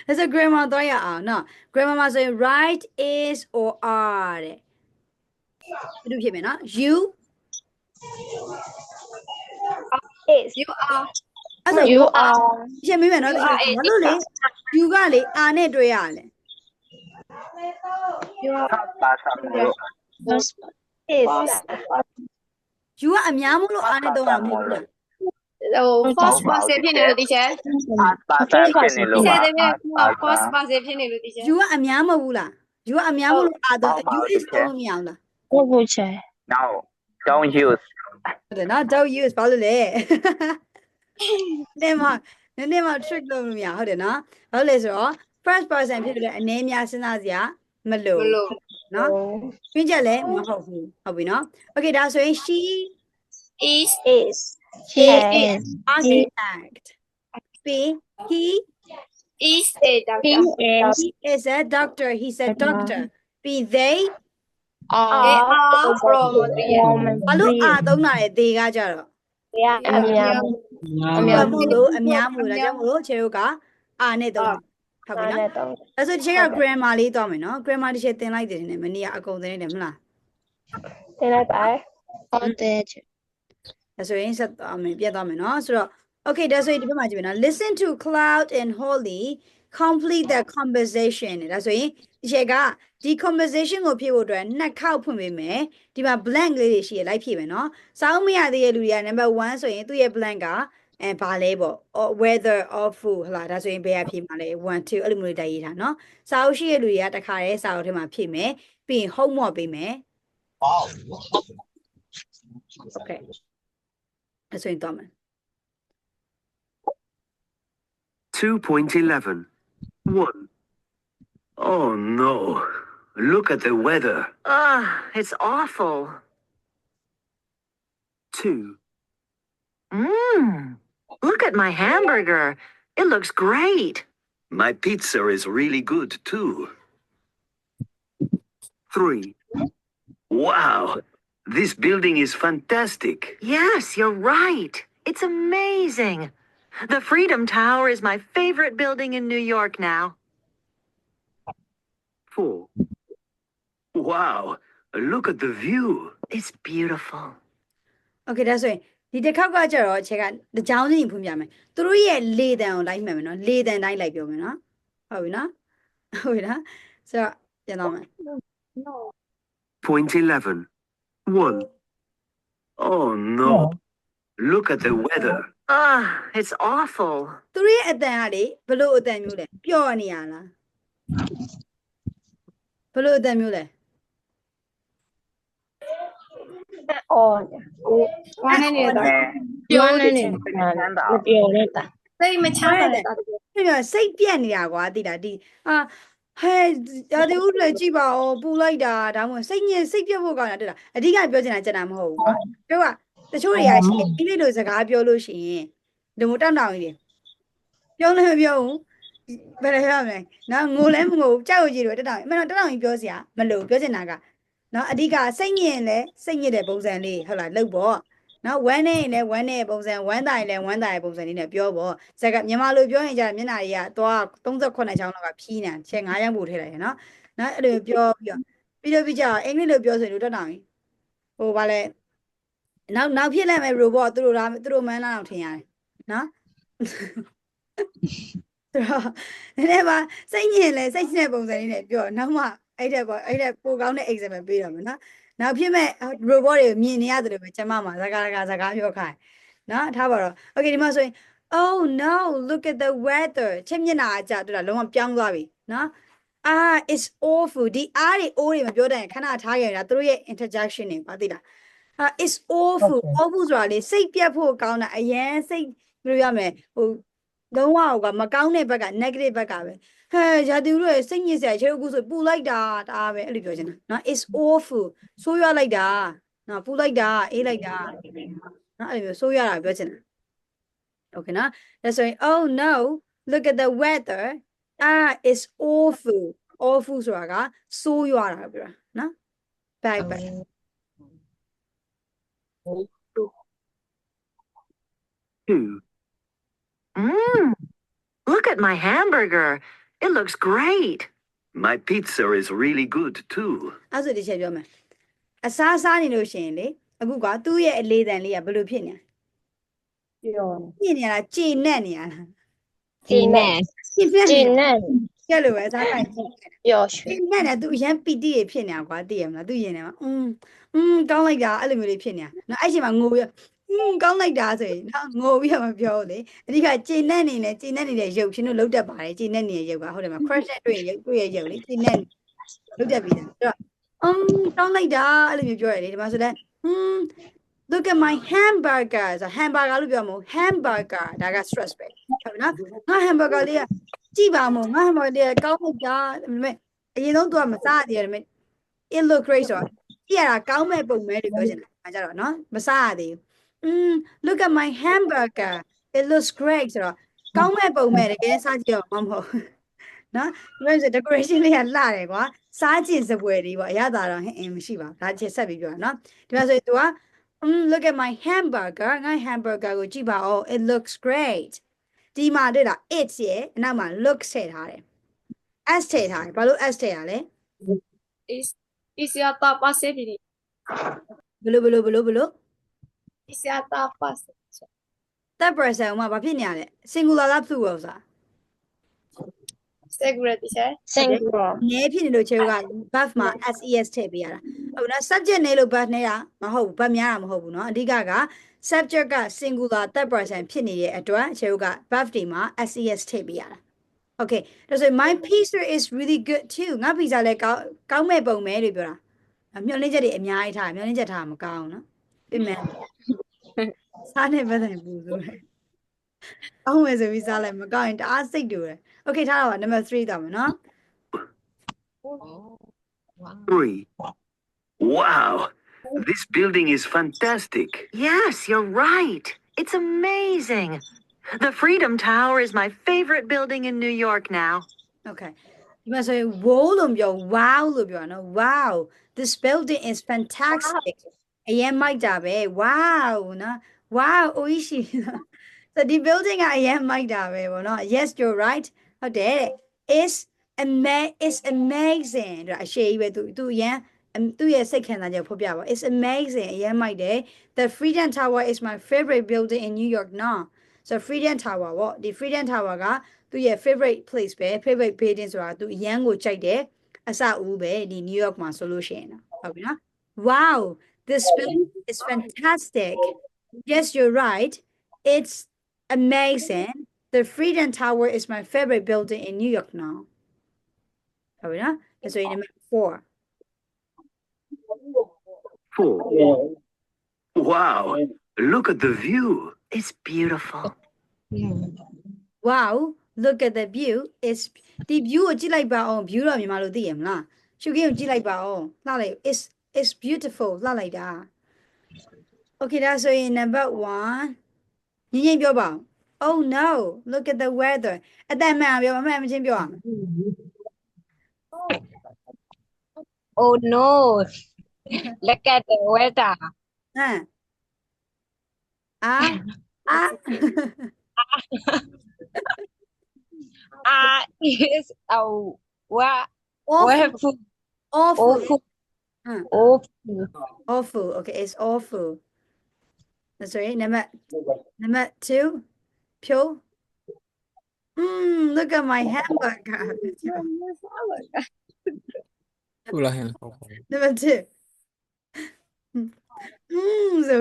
ဒါဆို grammar တော့ရအောင်နော် grammar မှာဆိုရင် right is or are တဲ့ဘယ်လိုဖြစ်မလဲနော် you is you are အဲ့ဆို you are ရှင်းမိမယ်နော်ဘာလို့လဲ you ကလေ are နဲ့တွဲရလဲ you are ပါစားလို့ is you ကအများမို့လို့ are နဲ့သုံးတာမဟုတ်ဘူးလား first person ဖြစ်နေလို့ဒီချက် ပါစားဖြစ်နေလို့ ဒီချက် ပါ တည်းက first person ဖြစ်နေလို့ဒီချက် you ကအများမဟုတ်ဘူးလား you ကအများမို့လို့ are သုံး you is သုံးလို့မရဘူးလား No don't use ဟုတ်တယ်နော် don't use ဘာလို့လဲနည်းမ trick လုပ်လို့မရဟုတ်တယ်နော်ဘာလို့လဲဆိုတော့ first person ဖြစ်တဲ့အနေများစဉ်းစားစရာမလို ဘလို့ နော်တွင်းချက်လည်းမဟုတ်ဘူးဟုတ်ပြီနော် okay ဒါဆိုရင် she is architect B he is a doctor he is a doctor he's a doctor B they they are from Montreal ဘာလို့သုံးတာလဲ they ကကြတော့ အများမို့လို့ဒါကြောင့်မို့လို့ခြေတို့ကအာနဲ့သုံးဟုတ်ပြီနော်အဲ့ဆိုဒီချက်က grammar လေးသွားမယ်နော် grammar တစ်ချက်သင်လိုက်တယ်နည်းမနေ့ကအကုန်သင်နေတယ်မလား တင်လိုက်ပါ ဒါဆိုရင်ဆက်သွားမယ်ပြတ်သွားမယ်နော်ဆိုတော့ okay ဒါဆိုရင်ဒီဘက်မှာကြည့်မယ်နော် listen to Cloud and Holly complete the conversation ဒါဆိုရင်ဒီချက်ကဒီ conversation ကိုဖြည့်ဖို့အတွက်နှစ်ခေါက်ဖွင့်ပေးမယ်ဒီမှာ blank လေးတွေရှိရလိုက်ဖြည့်မယ်နော်စောင်းမရသေးတဲ့လူတွေက number 1ဆိုရင်သူ့ရဲ့ blank ကဘာလဲပေါ့ weather or food ဟလာဒါဆိုရင်ဘယ်ကဖြည့်မှာလဲ1 2အဲ့လိုမျိုးတွေတိုက်ရေးထားနော်စာအုပ်ရှိတဲ့လူတွေကတခါတည်းစာအုပ်ထဲမှာဖြည့်မယ်ပြီးရင် homework ပေးမယ် okay အဲ့ဆိုရင်တော့မယ် 2.11. 1. Oh no. Look at the weather. It's awful. 2. Look at my hamburger. It looks great. My pizza is really good too. 3. Wow. This building is fantastic. Yes, you're right. It's amazing. The Freedom Tower is my favorite building in New York now. 4. Wow. Look at the view. It's beautiful. okay ဒါဆိုရင် ဒီတစ်ခေါက်ကကျတော့အချက်ကတကြောင်စီဖွင့်ပြမယ်သူတို့ရဲ့လေတံကိုလိုက်မှတ်မယ်နော်လေတံတိုင်းလိုက်ပြောမယ်နော်ဟုတ်ပြီနော်ဟုတ်ပြီနော်ဆိုတော့ပြန်တော့မယ် Point 11. 1. Oh no. Look at the weather. It's awful. သူတို့ရဲ့အတန်ကလေဘလို့အတန်မျိုးလဲပျော့နေရလားဘလို့အတန်မျိုးလဲ On. ဝမ်းနေနေတာ ပြောနေနေ ချမ်းသာ မပြောနေတာ စိတ်မချမ်းသာတဲ့တာ ပြည့်စိတ်ပြက်နေတာကွာသိလားဒီဟဲရာဒီဦးလည်းကြည့်ပါဦးပူလိုက်တာဒါမှမဟုတ်စိတ်ညစ်စိတ်ပြက်ဖို့ကောင်းတာတွေ့လားအဓိကပြောချင်တာကျန်တာမဟုတ်ဘူးကွာပြောကတချို့တွေကရှိအင်္ဂလိပ်လိုစကားပြောလို့ရှိရင်ဒီမို့တောင်းတောင်းကြီးပြောလည်းမပြောဘူးဘယ်လိုပြောမလဲနော်ငိုလည်းမငိုဘူးကြောက်ကြည့်လို့တောင်းတောင်းအမှန်တော့တောင်းတောင်းကြီးပြောစရာမလိုပြောချင်တာကနော်အဓိကစိတ်ညစ်ရင်လည်းစိတ်ညစ်တဲ့ပုံစံလေးဟုတ်လားလုပ်ပေါ့နော်ဝမ်းနေရင်လည်းဝမ်းနေတဲ့ပုံစံဝမ်းသာရင်လည်းဝမ်းသာတဲ့ပုံစံလေးနဲ့ပြောပေါ့စကားမြန်မာလိုပြောရင်ကြာမျက်နှာတွေကသွား38ချောင်းလောက်ကဖြီးနေချက်9ရောက်ပို့ထည့်လိုက်ရနော်နော်အဲ့လိုပြောပြီးတော့ပြီးကြအင်္ဂလိပ်လိုပြောဆိုရင်တို့တက်တောင်ရင်ဟိုဗာလဲနောက်ဖြစ်လိုက်မယ် robot သူတို့မန်းလာအောင်ထင်ရတယ်နော်ဆိုတော့နည်းနည်းပါစိတ်ညစ်လဲစိတ်ညစ်တဲ့ပုံစံလေးနဲ့ပြောနောက်မှအဲ့တဲ့ပိုကောင်းတဲ့ example ပေးတော့မယ်နော်နောက်ဖြစ်မဲ့ robot တွေမြင်နေရတယ်လို့ပဲကျမမှာစကားပြောခိုင်းနော်ထားပါတော့ okay ဒီမှာဆိုရင် oh no look at the weather ချက်မျက်နှာအကြတွေ့တာလုံးဝပြောင်းသွားပြီနော်it's awful ဒီအားတွေအိုးတွေမပြောတတ်ရင်ခဏထားရတာသူတို့ရဲ့ interjection တွေပါသိလားit's awful awful ဆိုတာလေစိတ်ပြတ်ဖို့ကောင်းတာအရန်စိတ်ဘယ်လိုရမလဲဟိုလုံးဝကမကောင်းတဲ့ဘက်က negative ဘက်ကပဲဟဲရာသူတို့ရဲ့စိတ်ညစ်စရာချေအခုဆိုပူလိုက်တာဒါပဲအဲ့လိုပြောချင်တာနော် it's awful ဆိုးရွားလိုက်တာနော်ပူလိုက်တာအေးလိုက်တာနော်အဲ့လိုမျိုးဆိုးရွားတာပြောချင်တာ okay နော်ဒါဆိုရင် oh no look at the weather it's awful awful ဆိုတာကဆိုးရွားတာပြောတာနော် back Two. Look at my hamburger. It looks great. My pizza is really good too. အဲ့ဆိုဒီချက်ပြောမယ်အစားနေလို့ရှိရင်လေအခုကသူ့ရဲ့အလေးတန်လေးကဘယ်လိုဖြစ်နေလဲ ပြော ဖြစ်နေလားကြေနဲ့နေရလား ဂျင်းနဲ့ ဖြစ်နေ ဂျင်းနဲ့ ကျက်လို့ပဲအစားတိုင်း ပြောရွှေ ကြေနဲ့နဲ့သူအရန်ပီတိတွေဖြစ်နေတာကွာသိရမလားသူရင်ထဲမှာကောင်းလိုက်တာအဲ့လိုမျိုးလေးဖြစ်နေတာနော်အဲ့ချိန်မှာငိုပြီးကောင်းလိုက်တာဆိုရင်နော်ငိုပြီးတော့မပြောဘူးလေအဓိကကြေနဲ့နေနဲ့ကြေနဲ့နေတဲ့ရုပ်ရှင်တို့လုံးတက်ပါတယ်ကြေနဲ့နေတဲ့ရုပ်ကဟုတ်တယ်မ crash တွေ့ရဲ့ရုပ်လေကြေနဲ့လုံးတက်ပြီးတာအဲ့တော့ကောင်းလိုက်တာအဲ့လိုမျိုးပြောရတယ်ဒီမှာဆိုလဲlook at my hamburger ဆို hamburger လို့ပြောမှာ hamburger ဒါက stress ပဲဟုတ်နော်ငါ hamburger လေးကကြည့်ပါမို့ငါ hamburger လေးကကောင်းလိုက်တာဒါပေမဲ့အရင်ဆုံးသူကမစားရသေးတယ်ဒါပေမဲ့ it look great ဆိုကြည့်ရတာကောင်းမဲ့ပုံပဲလို့ပြောချင်တာအဲကြတော့နော်မစားရသေးဘူးlook at my hamburger it looks great ဆိုတော့ကောင်းမဲ့ပုံပဲတကယ်စားကြည့်တော့မဟုတ်နော်ဒီလိုဆို decoration လေးကလှတယ်ကွာစားကျင်စပွဲလေးပေါ့အရသာတော့မရှိပါဘူးဒါချက်ဆက်ပြီးပြောတာနော်ဒီမှာဆိုရင် तू ကlook at my hamburger ငါ hamburger ကိုကြည့်ပါဦး it looks great ဒီမှာတွေ့လား it's ရဲ့အနောက်မှာ looks ထည့်ထားတယ် s ထည့်ထားတယ်ဘာလို့ s ထည့်ရလဲ is ya ta pase bi ဘလို့ is ya ta pase that person ကဘာဖြစ်နေရလဲ singular လား plural ဆိုတာ security teacher စင်ကူရော နေဖြစ်နေလို့ချေက verb မှာ ses ထည့်ပေးရတာဟုတ်နော် subject နေလို့ verb နေတာမဟုတ်ဘူး verb များတာမဟုတ်ဘူးเนาะအဓိက subject က singular third person ဖြစ်နေတဲ့အတွက်ချေက verb တွေမှာ ses ထည့်ပေးရတာ okay ဒါဆို my pizza is really good too ငါ pizza လည်းကောင်းမဲ့ပုံပဲလို့ပြောတာမျှော်လင့်ချက်တွေအများကြီးထားမျှော်လင့်ချက်ထားမကောင်းနော်ပြင်မယ်စားနေပဲတယ်ပူဆိုတယ်အောင်းမယ်ဆိုပြီးစားလိုက်မကောင်းရင်တအားစိတ်တူတယ် okay ထားတော့ number 3တော့မယ်နော် 3. Wow. This building is fantastic. Yes, you're right. It's amazing. The Freedom Tower is my favorite building in New York now. okay ဒီမှာဆိုရင် wow လို့ပြော wow လို့ပြောနော် wow this building is fantastic အရင်မိုက်တာပဲ wow နော် wow အိုးရှိso ဒီ building ကအရင်မိုက်တာပဲပေါ့နော် yes you're right ဟုတ်တယ် is amazing ဒါအရှိကြီးပဲသူအရင် သူ့ရဲ့စိတ်ခံစားချက်ဖော်ပြပါ It's amazing အရင်မိုက်တယ် The Freedom Tower is my favorite building in New York now so Freedom Tower ပေါ့ဒီ Freedom Tower ကသူ့ရဲ့ favorite place ပဲ favorite building ဆိုတာသူအရန်ကိုကြိုက်တယ်အစအဦးပဲဒီ New York မှာဆိုလို့ရှိရင်ဟုတ်ပြီနော် Wow this building is fantastic yes you're right it's amazing the Freedom Tower is my favorite building in New York now ဟုတ်ပြီနော်ဒါဆိုရင် number 4 4. Wow, look at the view. It's beautiful. Wow look at the view it's ဒီ view ကိုကြည့်လိုက်ပါအောင် view တော့မြန်မာလိုသိရမလားရှုခင်းကိုကြည့်လိုက်ပါအောင်လှလိုက် it's beautiful လှလိုက်တာ Okay ဒါဆိုရင် number 1ညင်ပြောပါအောင် Oh no look at the weather အတန်မှန်ပြောအမှန်မချင်းပြောအောင် Oh no. Look at the weather. ဟမ်အာ Is what awful awful awful awful. awful okay it's awful that's right number 2 pure look at my hamburger Ula hen. number 2 so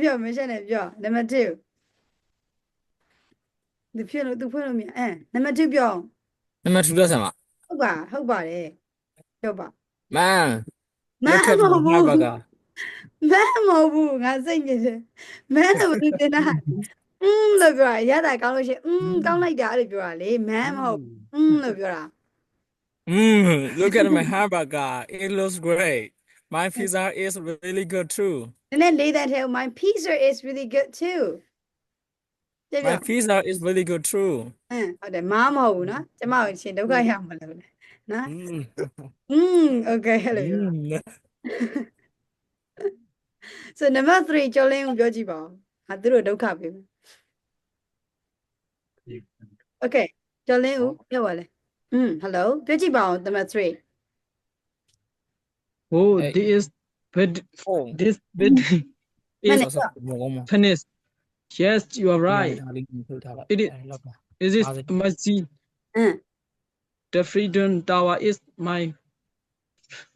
ပြောမရှင်းနဲ့ပြော number 2သူဖြစ်လို့မြင်number 2ပြော Number 2 လားဆရာမ ဟုတ်ပါတယ်ပြောပါ Man. မန် Look at မ my ဟုတ်ဘူး hamburger. မန်မဟုတ်ဘူးငါစိတ်ညစ်တယ်မန်လို့သူတင်တာလို့ပြောရတာကောင်းလို့ရှိရင်ကောင်းလိုက်တာအဲ့လိုပြောတာလေမန်မဟုတ်လို့ပြောတာ Look at my hamburger. It looks great. My pizza is really good too. နည်းနည်းလေးတဲ့ထဲ my pizza is really good too ပြော My pizza is really good too. ဟုတ်တယ်မားမဟုတ်ဘူးနော်ကျမတို့ရှင်ဒုက္ခရောက်မလို့နော် okay ဟဲ့လို့ပြော so number 3ကျော်လင်းကိုပြောကြည့်ပါဦးဟာသူတို့ဒုက္ခပေးမယ် okay ကျော်လင်းကိုပြောပါလေ hello ပြောကြည့်ပါဦး number 3 Hey. Oh, this building is finished. Yes, you are right. It is amazing. The Freedom Tower is my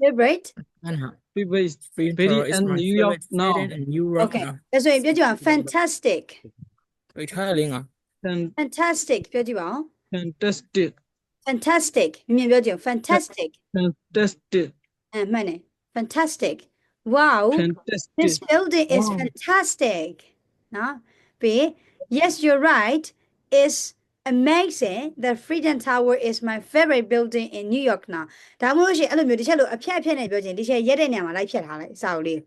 favorite favorite Freedom building Tower is in my New York favorite now. building in New York okay now. ဒါဆိုရင်ပြောကြည့်ပါဦး fantastic ဝေထားလင်းอ่ะ fantastic ပြောကြည့်ပါဦး Fantastic. fantastic မြင်ပြောကြည့် fantastic Fantastic. မှန်တယ် fantastic wow Fantastic. this building is Wow. fantastic နော်ပြီး yes you're right it's amazing the Freedom Tower is my favorite building in New York now ဒါမှမဟုတ်ရှင်အဲ့လိုမျိုးတစ်ချက်လို့အဖြတ်နဲ့ပြောချင်ဒီချက်ရက်တဲ့နေရာမှာလိုက်ဖြတ်ထားလိုက်စာအုပ်လေး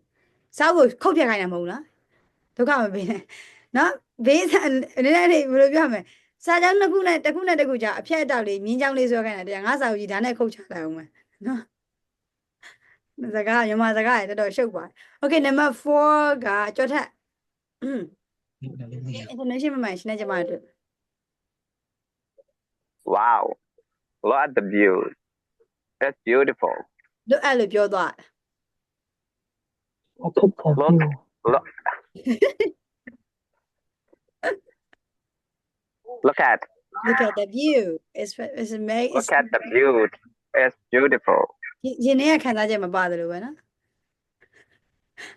စာအုပ်ကိုခုတ်ဖြတ်ခိုင်းတာမဟုတ်လားဒုက္ခမပေးနဲ့နော်ဘေးနည်းနည်းလေးဘယ်လိုပြောမလဲစာကြောင်းတစ်ခုနဲ့တစ်ခုကြာအဖြတ်အတောက်လေးမြင်းကြောင်းလေးဆွဲခိုင်းတာတရားငါစာအုပ်ကြီးဒါနဲ့ခုတ်ချလိုက်အောင်မယ်နော်စကားမြန်မာစကားရတော်တော်ရှုပ်ပါတယ် okay number 4ကကြောထက် information မှန်ရှင်းနေကြမှာတို့ Wow, look at the view. That's beautiful. တို့အဲ့လိုပြောသွား Look, look at look at the view it's amazing look at the view. It's beautiful. ရင်ထဲကခံစားချက်မပါတယ်လို့ပဲနော်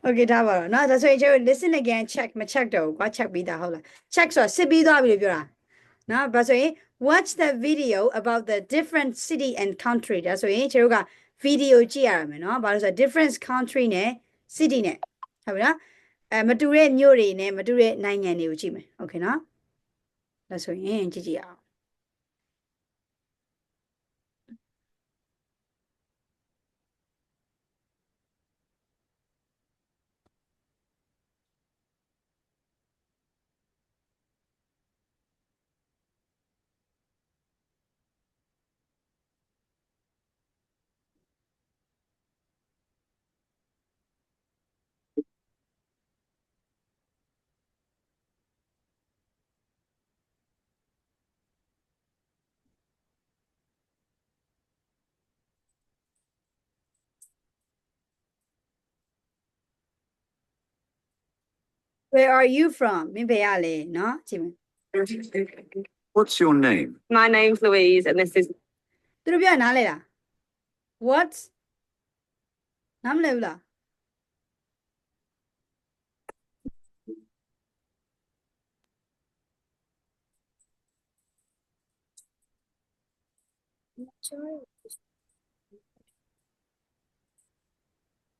okay ဒါပါတော့နော်ဒါဆိုရင်ကျွန်တော် listen again check မ check တော့ဘူးကွာ check ပြီးသားဟုတ်လား check ဆိုတာစစ်ပြီးသွားပြီလို့ပြောတာနော်ဒါဆိုရင် watch the video about the different city and country ဒါဆိုရင်ကျွန်တော်က video ကြည့်ရမယ်နော်ဘာလို့ဆိုတော့ different country နဲ့ city နဲ့ဟုတ်ပြီနော်မတူတဲ့မြို့တွေနဲ့မတူတဲ့နိုင်ငံတွေကိုကြည့်မယ် okay နော်ဒါဆိုရင်ကြည့်အောင် Where are you from မင်းဘယ်ရလဲနော်ကြည့်မယ် What's your name? My name's Louise, and this is သူတို့ပြောနားလဲလား What နားမလဲဘူးလား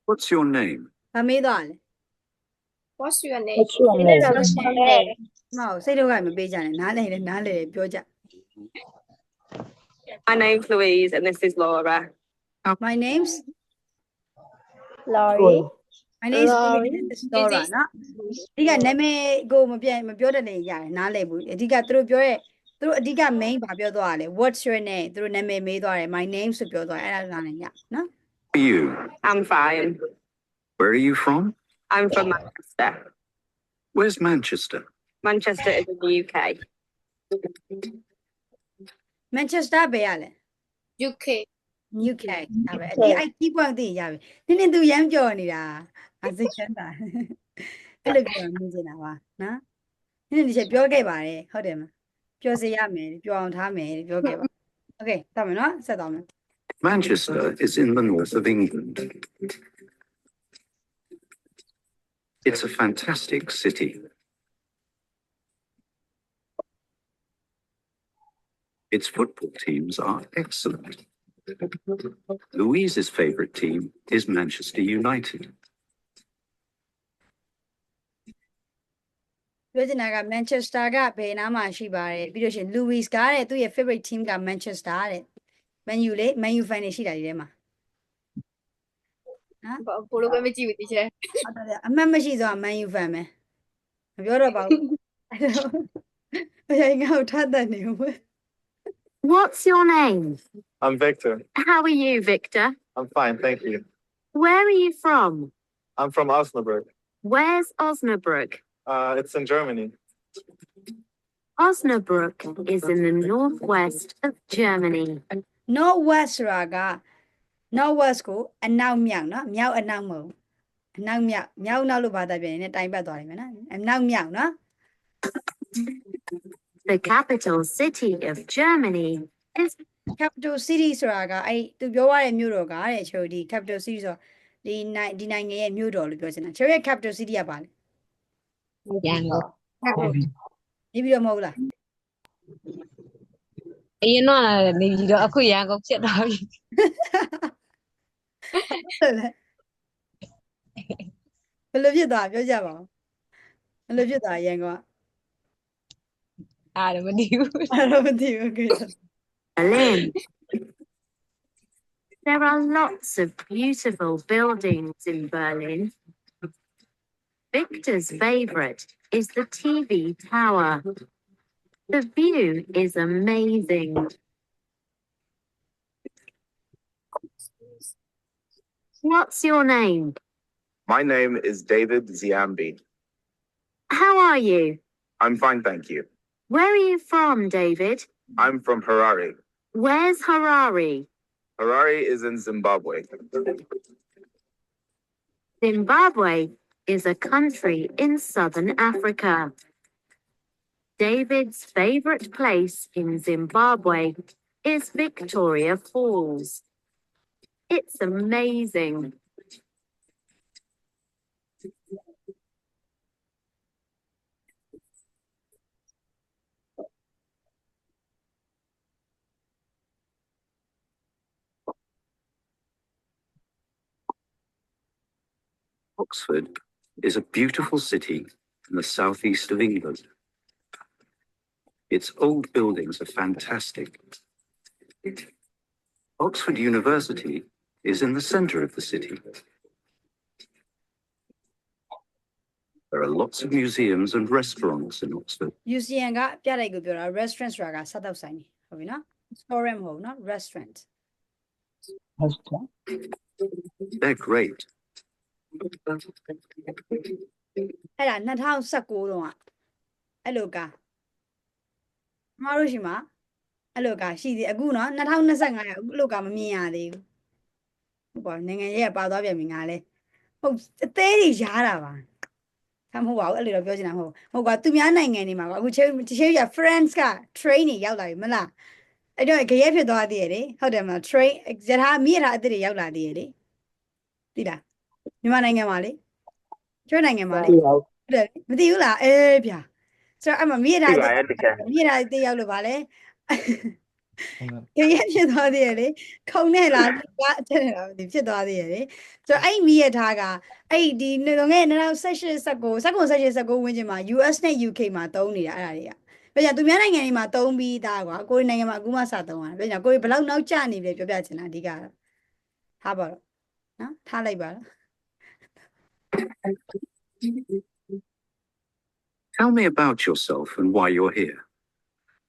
What's your name? ဗာမေးသွားလဲ What's your name? မဟုတ်စိတ်တော့ကမပေးကြနဲ့နားလဲလဲနားလဲပြောကြ my name's Louise, and this is Laura. My name's Laurie. My name's Laurie. Laura နော်အဓိကနာမည်ကိုမပြောတတ်နေရတယ်နားလဲဘူးအဓိကသူတို့ပြောရဲ့သူတို့အဓိက main ဘာပြောသွားတာလဲ What's your name သူတို့နာမည်မေးသွားတယ် My name ဆိုပြောသွားတယ်အဲ့ဒါနားလဲညနော် Who are you? I'm fine. Where are you from? I'm from Manchester. Where's Manchester? Manchester is in the UK. Manchester ဘယ်ရလဲ UK. UK အဲ့ပဲဒီ IT ပွင့်သိရပြီနင်းသူရမ်းကြော်နေတာအစိတ်ချမ်းသာအဲ့လိုပြောနေနေတာပါနော်နင်းဒီချက်ပြောခဲ့ပါတယ်ဟုတ်တယ်မပြောစေရမယ်ပြောအောင်ထားမယ်ပြောခဲ့ပါ Okay တတ်မယ်နော်ဆက်သွားမယ် Manchester is in the north of England. It's a fantastic city. Its football teams are excellent. Louise's favourite team is Manchester United. ပြောချင်တာက Manchester ကဘယ်နားမှာရှိပါတယ်ပြီးလို့ရှိရင် Louis ကတဲ့သူ့ရဲ့ favorite team က Manchester တဲ့ Man U လေ Man U fan တွေရှိတာဒီထဲမှာ ဘလိုပဲမကြည့်ဘူးဒီချက် ဟုတ်တယ်အမှတ်မရှိဆိုတာ Man U fan ပဲမပြောတော့ပါဘူးအဲ့ငါ့ကိုထားတတ်နေဘူး What's your name? I'm Victor. How are you, Victor? I'm fine, thank you. Where are you from? I'm from Osnabrück. Where's Osnabrück? It's in Germany. Osnabrück is in the northwest of Germany. Northwest ဆိုတာက Northwest ကိုအနောက်မြောက်နော်မြောက်အနောက်မဟုတ်အနောက်မြောက်မြောက်နောက်လို့ဘာသာပြန်နေတိုင်ပတ်သွားတယ်မယ်နော်အနောက်မြောက်နော် The capital city of Germany is capital city ဆိုတာကအဲ့သူပြောရတဲ့မြို့တော်ကတဲ့ချိုဒီ capital city ဆိုဒီနိုင်ငံရဲ့မြို့တော်လို့ပြောချင်တာချိုရဲ့ capital city ကပါလေ Yangon. နေပြီးတော့မဟုတ်လား အရင်တော့နေပြီးတော့အခုရန်ကုန်ဖြစ်သွားပြီ ဘယ်လိုဖြစ်သွားပြောကြပါဦးဘယ်လိုဖြစ်သွားရန်ကုန်က အားမသိဘူး အဲ့တော့မသိဘူး okay Berlin. There are lots of beautiful buildings in Berlin. Victor's favorite is the TV tower. The view is amazing. What's your name? My name is David Ziambi. How are you? I'm fine, thank you. Where are you from, David? I'm from Harare. Where's Harare? Harare is in Zimbabwe. Zimbabwe is a country in southern Africa. David's favorite place in Zimbabwe is Victoria Falls. It's amazing. Oxford is a beautiful city in the southeast of England. Its old buildings are fantastic. Oxford University is in the centre of the city. There are lots of museums and restaurants in Oxford. museum ကပြလိုက်ကိုပြောတာ restaurant ဆိုတာကစားတော့ဆိုင်နေဟုတ်ပြီနော် restaurant မဟုတ်နော် restaurant They're great. အဲ့ဒါ2019တုန်းကအဲ့လိုကမတို့ရှိမှာအဲ့လိုကရှိသေးအခုနော်2025ရအခုလိုကမမြင်ရသေးဘူးဟုတ်ပါနိုင်ငံရေးကပါသွားပြန်ပြီငါလဲဟုတ်အသေးကြီးရားတာပါ မဟုတ်ပါဘူးအဲ့လိုတော့ပြောချင်တာမဟုတ်ကွာသူများနိုင်ငံနေမှာကွာအခုချေရ France က train နေရောက်လာပြီမလားအဲ့တော့ကြရက်ဖြစ်သွားသေးတယ်လေဟုတ်တယ်မလား train ရထားမိရထားအစ်စ်တွေရောက်လာသေးတယ်လေသိလားမြန်မာနိုင်ငံမှာလေကျွတ်နိုင်ငံမှာလေဟုတ်တယ်မသိဘူးလားဗျာဆိုတော့အမမိရထား ဒီပါရဲ့တကယ် မိရထားအစ်စ်ရောက်လို့ဗာလဲကြရက်ဖြစ်သွားသေးတယ်လေခုံနဲ့လားအထက်နဲ့လားမသိဖြစ်သွားသေးတယ်လေဆိုတော့အဲ့မိရထားကအဲ့ဒီငယ်2018 19 19 18 19ဝန်းကျင်မှာ US နဲ့ UK မှာတုံးနေတာအဲ့ဒါတွေကပြကြသူများနိုင်ငံတွေမှာတုံးပြီးသားကွာကိုရီနိုင်ငံမှာအခုမှစတုံးတာပြကြကိုရီဘယ်လောက်နောက်ကျနေပြီပြောပြချင်တာအဓိကတော့ထားပါတော့နော်ထားလိုက်ပါတော့ Tell me about yourself and why you're here.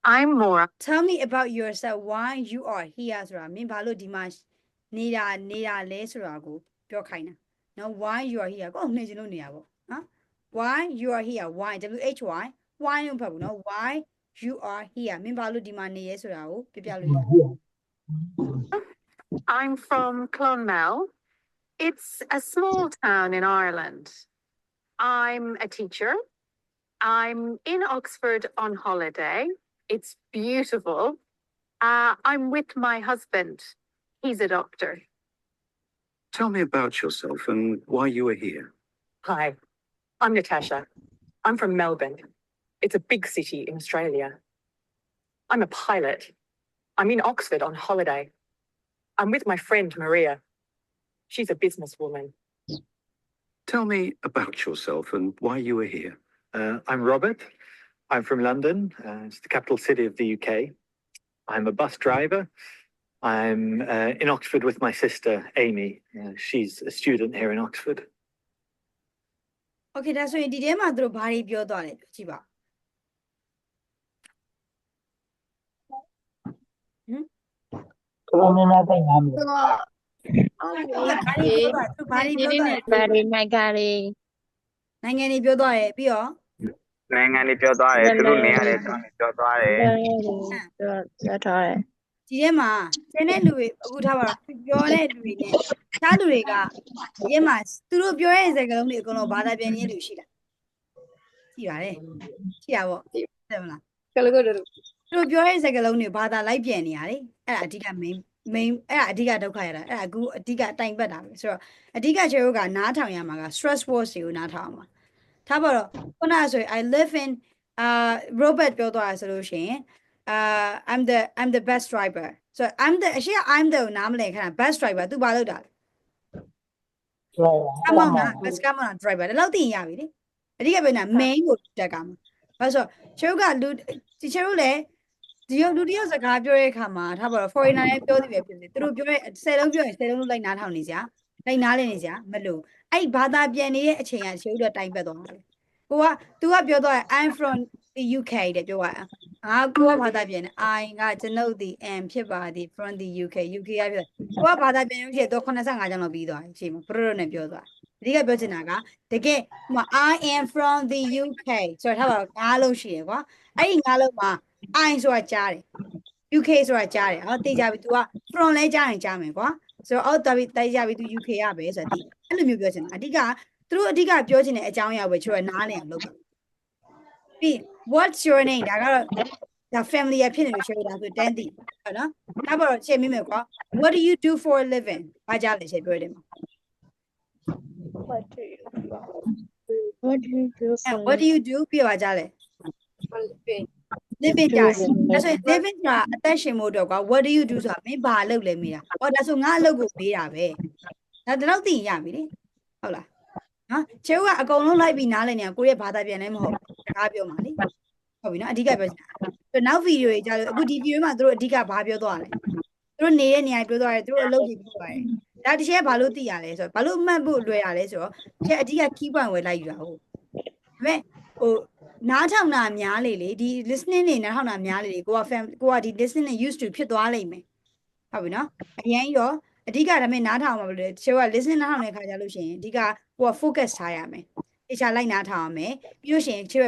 I'm more Tell me about yourself why you are here ဆိုတာမင်းဘာလို့ဒီမှာနေတာလဲဆိုတာကိုပြောခိုင်းတာနော် why you are here ကိုနှိမ့်ချင်လို့နေရပေါ့နော် why you are here why why လို့ဖတ်ဘူးနော် why you are here မင်းဘာလို့ဒီမှာနေရဲဆိုတာကိုပြလို့ရ I'm from Clonmel. It's a small town in Ireland. I'm a teacher. I'm in Oxford on holiday. It's beautiful. I'm with my husband. He's a doctor. Tell me about yourself and why you are here. Hi, I'm Natasha. I'm from Melbourne. It's a big city in Australia. I'm a pilot. I'm in Oxford on holiday. I'm with my friend Maria. She's a businesswoman. Tell me about yourself and why you are here. I'm Robert. I'm from London. It's the capital city of the UK. I'm a bus driver. I'm in Oxford with my sister, Amy. She's a student here in Oxford. Okay ဒါဆိုရင်ဒီထဲမှာသူတို့ဘာတွေပြောသွားလဲကြည့်ပါ တော်များများသိနားမလဲ ဘာတွေနိုင်ငံတွေပြောသွားတယ်ပြီးတော့ နိုင်ငံတွေပြောသွားတယ်သူတို့နေရတယ်ပြောသွားတယ် ပြောထားတယ် ဒီထဲမှာကျန်တဲ့လူတွေအခုထားပါတော့ပြောတဲ့လူတွေနဲ့တခြားလူတွေကဒီထဲမှာသူတို့ပြောတဲ့စကားလုံးတွေအကုန်လုံးဘာသာပြန်ရင်းလူရှိလားရှိပါတယ်ရှိတာပေါ့သိမလား ကလကိုတို့ သူတို့ပြောတဲ့စကားလုံးတွေဘာသာလိုက်ပြန်နေရတယ်အဲ့ဒါအဓိက main အဲ့ဒါအဓိကဒုက္ခရတာအဲ့ဒါအခုအဓိကတိုင်ပတ်တာပဲဆိုတော့အဓိကချေတို့ကနားထောင်ရမှာက stress words တွေကိုနားထောင်အောင်ပါထားပါတော့ခုနဆိုရင် I live in Robert ပြောသွားတာဆိုလို့ရှိရင် I'm the best driver so I'm the အရှိ I'm the နားမလည်ခဏ best driver သူဘာလုပ်တာလဲ come on best come on driver ဒါတော့သိရင်ရပြီလေအဓိကပြောနေတာ main ကိုတက်ကမှာဘာလို့ဆိုချေတို့ကလူဒီချေတို့လည်းဒီလူတယောက်စကားပြောတဲ့အခါမှာထားပါတော့ foreigner လည်းပြောသေးပဲဖြစ်နေသူတို့ပြောတဲ့10လုံးပြောရင်10လုံးလုံးလိုက်နားထောင်နေကြလိုက်နားလဲနေကြမလို့အဲ့ဘာသာပြန်နေတဲ့အချိန်ကချေတို့တိုင်ပတ်သွားတယ်ကိုက तू ကပြောသွားတယ် I'm from the UK တဲ့ပြောတာကိုကဘာသာပြန်တယ် I ကကျွန်ုပ်ဒီ am ဖြစ်ပါသည် from the UK ကဖြစ်တယ်ကိုကဘာသာပြန်လို့ရှိရင်တော့85ကျောင်းလောက်ပြီးသွားတယ်အချိန်မှာ pro နဲ့ပြောသွားအဓိကပြောချင်တာကတကယ်ဟိုမှာ I am from the UK ဆိုတော့ထားပါတော့၅လုံးရှိရယ်ကွာအဲ့ဒီ၅လုံးမှာ I ဆိုတာကြားတယ် UK ဆိုတာကြားတယ်တေးကြပြီ तू က from လဲကြားရင်ကြားမယ်ကွာဆိုတော့တော်ပြီတိုက်ကြပြီ तू UK ရပဲဆိုတော့အဲ့လိုမျိုးပြောချင်တာအဓိကသူတို့အဓိကပြောချင်တဲ့အကြောင်းအရာပဲချိုးရနားလည်အောင်လုပ်ပါပြီး what's your name ဒါကတော့ဒါ family ရဖြစ်နေလို့ချိုးဒါဆိုတန်းတည်ဟုတ်နော်နောက်ပါတော့ချိန်မိမယ်ကွာ what do you do for a living ဘာကြလဲချိန်ပြောတယ်မှာ what do you do ပြပါကြလဲ living ကြတယ်ဒါဆို living ကအသက်ရှင်ဖို့တော့ကွာ what do you do ဆိုတာမင်းဘာလုပ်လဲမေးတာဟောဒါဆိုငါအလုပ်ကိုမေးတာပဲဒါတော့သိရပြီလေဟုတ်လားနော်ချေဦးကအကုန်လုံးလိုက်ပြီးနားလည်နေတာကိုရဲ့ဘာသာပြန်လည်းမဟုတ်စကားပြောမှာလေဟုတ်ပြီနော်အဓိကပြောချင်တာနောက်ဗီဒီယိုတွေကြာလို့အခုဒီဗီဒီယိုမှာသူတို့အဓိကဘာပြောသွားလဲသူတို့နေတဲ့နေရာပြောသွားတယ်သူတို့အလုပ်တွေပြောသွားတယ်ဒါတချဲဘာလို့သိရလဲဆိုတော့ဘာလို့မှတ်ဖို့လွယ်ရလဲဆိုတော့ချဲအဓိက key point ဝယ်လိုက်ယူတာဟုတ်ဒါပေမဲ့ဟိုနားထောင်တာများလေဒီ listening တွေနားထောင်တာများလေကိုကဒီ listening နဲ့ used to ဖြစ်သွားလိမ့်မယ်ဟုတ်ပြီနော်အရင်ရောအဓိကဒါပေမဲ့နားထောင်မှာမလို့တချို့က listen နားထောင်တဲ့ခါကြလို့ရှိရင်အဓိကကိုက focus ထားရမယ်တခြားလိုက်နားထောင်ရမယ်ပြီးလို့ရှိရင်တချို့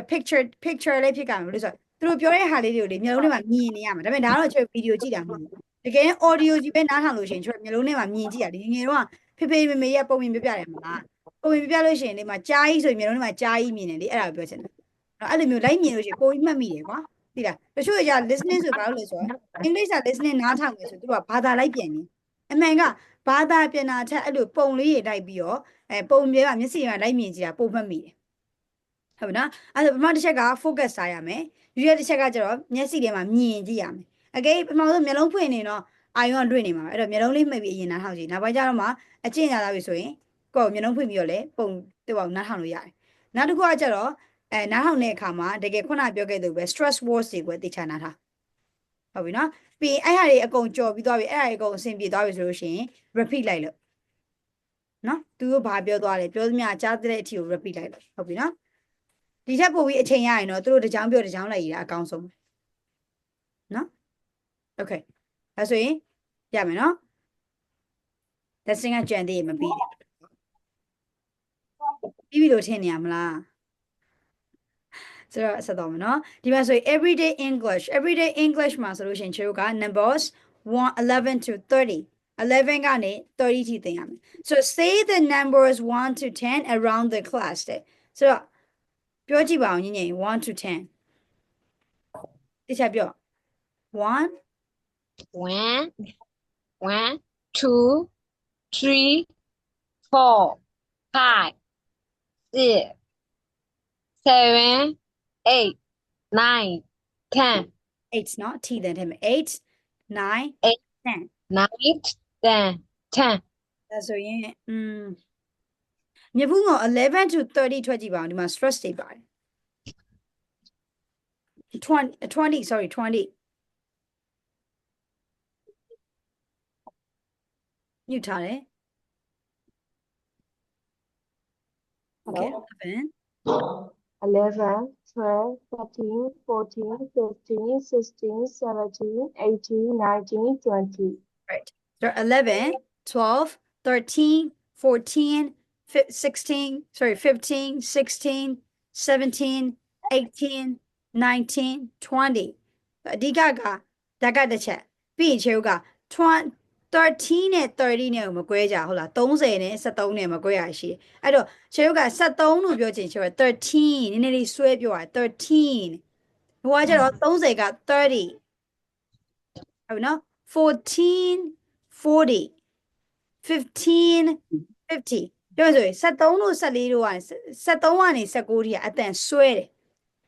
picture လေးဖြစ်ကြမှာလို့ဆိုတော့သူတို့ပြောတဲ့ဟာလေးတွေကိုလေမျိုးလုံးထဲမှာမြင်နေရမှာဒါပေမဲ့ဒါတော့တချို့ video ကြည့်တာမဟုတ်ဘူးတကယ် audio ကြီးပဲနားထောင်လို့ရှိရင်တချို့မျိုးလုံးထဲမှာမြင်ကြည့်ရဒီငယ်တော့ဖေဖေမေမေရဲ့ပုံမြင်ပြပြတယ်မလား ပုံပြပြလို့ရှိရင်ဒီမှာကြားကြီးဆိုရင်မျိုးလုံးဒီမှာကြားကြီးမြင်တယ်လေအဲ့ဒါကိုပြောချင်တယ်နော်အဲ့လိုမျိုးလိုက်မြင်လို့ရှိရင်ပုံကြီးမှတ်မိတယ်ကွာသိလားတချို့က listening ဆိုဘာလို့လဲဆိုတော့ English က listening နားထောင်နေဆိုသူကဘာသာလိုက်ပြန်နေအမှန်ကဘာသာပြန်တာထက်အဲ့လိုပုံလေးတွေလိုက်ပြီးတော့ပုံပြကမျက်စိမှာလိုက်မြင်ကြည့်တာပုံမှတ်မိတယ်ဟုတ်ပြီနော်အဲ့ဒါပထမတစ်ချက်က focus စားရမယ်ဒုတိယတစ်ချက်ကကျတော့မျက်စိထဲမှာမြင်ကြည့်ရမယ်အကယ်ပထမဆုံးမျက်လုံးဖွင့်နေတော့အာယုံကတွေ့နေမှာပဲအဲ့တော့မျက်လုံးလေးမှိတ်ပြီးအရင်နားထောင်ကြည့်နောက်ပိုင်းကျတော့မှအကျင့်ရလာပြီဆိုရင်ကိုယ်မျက်လုံးဖွင့်ပြီးတော့လေပုံတူအောင်နားထောင်လို့ရတယ်နောက်တစ်ခုကကျတော့နားထောင်တဲ့အခါမှာတကယ်ခုနပြောခဲ့သူပဲ stress words တွေကိုသိချနားထောင်ဟုတ်ပြီနော်ပြီးအဲ့ဟာတွေအကုန်ကြော်ပြီးသွားပြီအဲ့ဟာတွေအကုန်အဆင်ပြေသွားပြီဆိုလို့ရှိရင် repeat လိုက်လို့နော်သူတို့ဘာပြောသွားလဲပြောသမျှကြားတဲ့အထီကို repeat လိုက်လို့ဟုတ်ပြီနော်ဒီထက်ပိုပြီးအချိန်ရရင်တော့သူတို့တစ်ကြောင်းပြောတစ်ကြောင်းလိုက်ရတာအကောင်းဆုံးနော် okay ဒါဆိုရင်ရမယ်နော် testing ကကြံသေးရင်မပြီးဘူးပြီးပြီလို့ထင်နေရမလားဆိုတော့ဆက်တော့မယ်နော်ဒီမှာဆိုရင် everyday English မှာဆိုလို့ရှိရင်ကျွန်တော်က numbers 11 to 30 11ကနေ 30 ထိသင်ရမယ် so say the numbers 1 to 10 around the class တဲ့ဆိုတော့ပြောကြည့်ပါအောင်ညင်ညင်1 to 10တခြားပြော1 2 3 4 5 6 7 8 9 10 8 not T then him 8 9 10 9 10 10ဒါဆိုရင်မြဘူးငေါ11 to 30ထွက်ကြည့်ပါအောင်ဒီမှာ stress တွေပါတယ်20 sorry 20 ညှိထားတယ် okay 11 12 13 14 15 16 17 18 19 20 right so 11 12 13 14 16 sorry 15 16 17 18 19 20အဓိကကဒါကတစ်ချက်ပြီးရင်ချေက13နဲ့30နဲ့မကွဲကြဟုတ်လား30နဲ့73နဲ့မကွဲရရှိအဲ့တော့ချေက73လို့ပြောချင်ချေ13နည်းနည်းလေးဆွဲပြောတာ13ဟိုကကျတော့30က30ဟုတ်နော်14 40 15 50ပြောဆိုရင်73လို့14လို့က73ကနေ19ထိကအတန်ဆွဲတယ်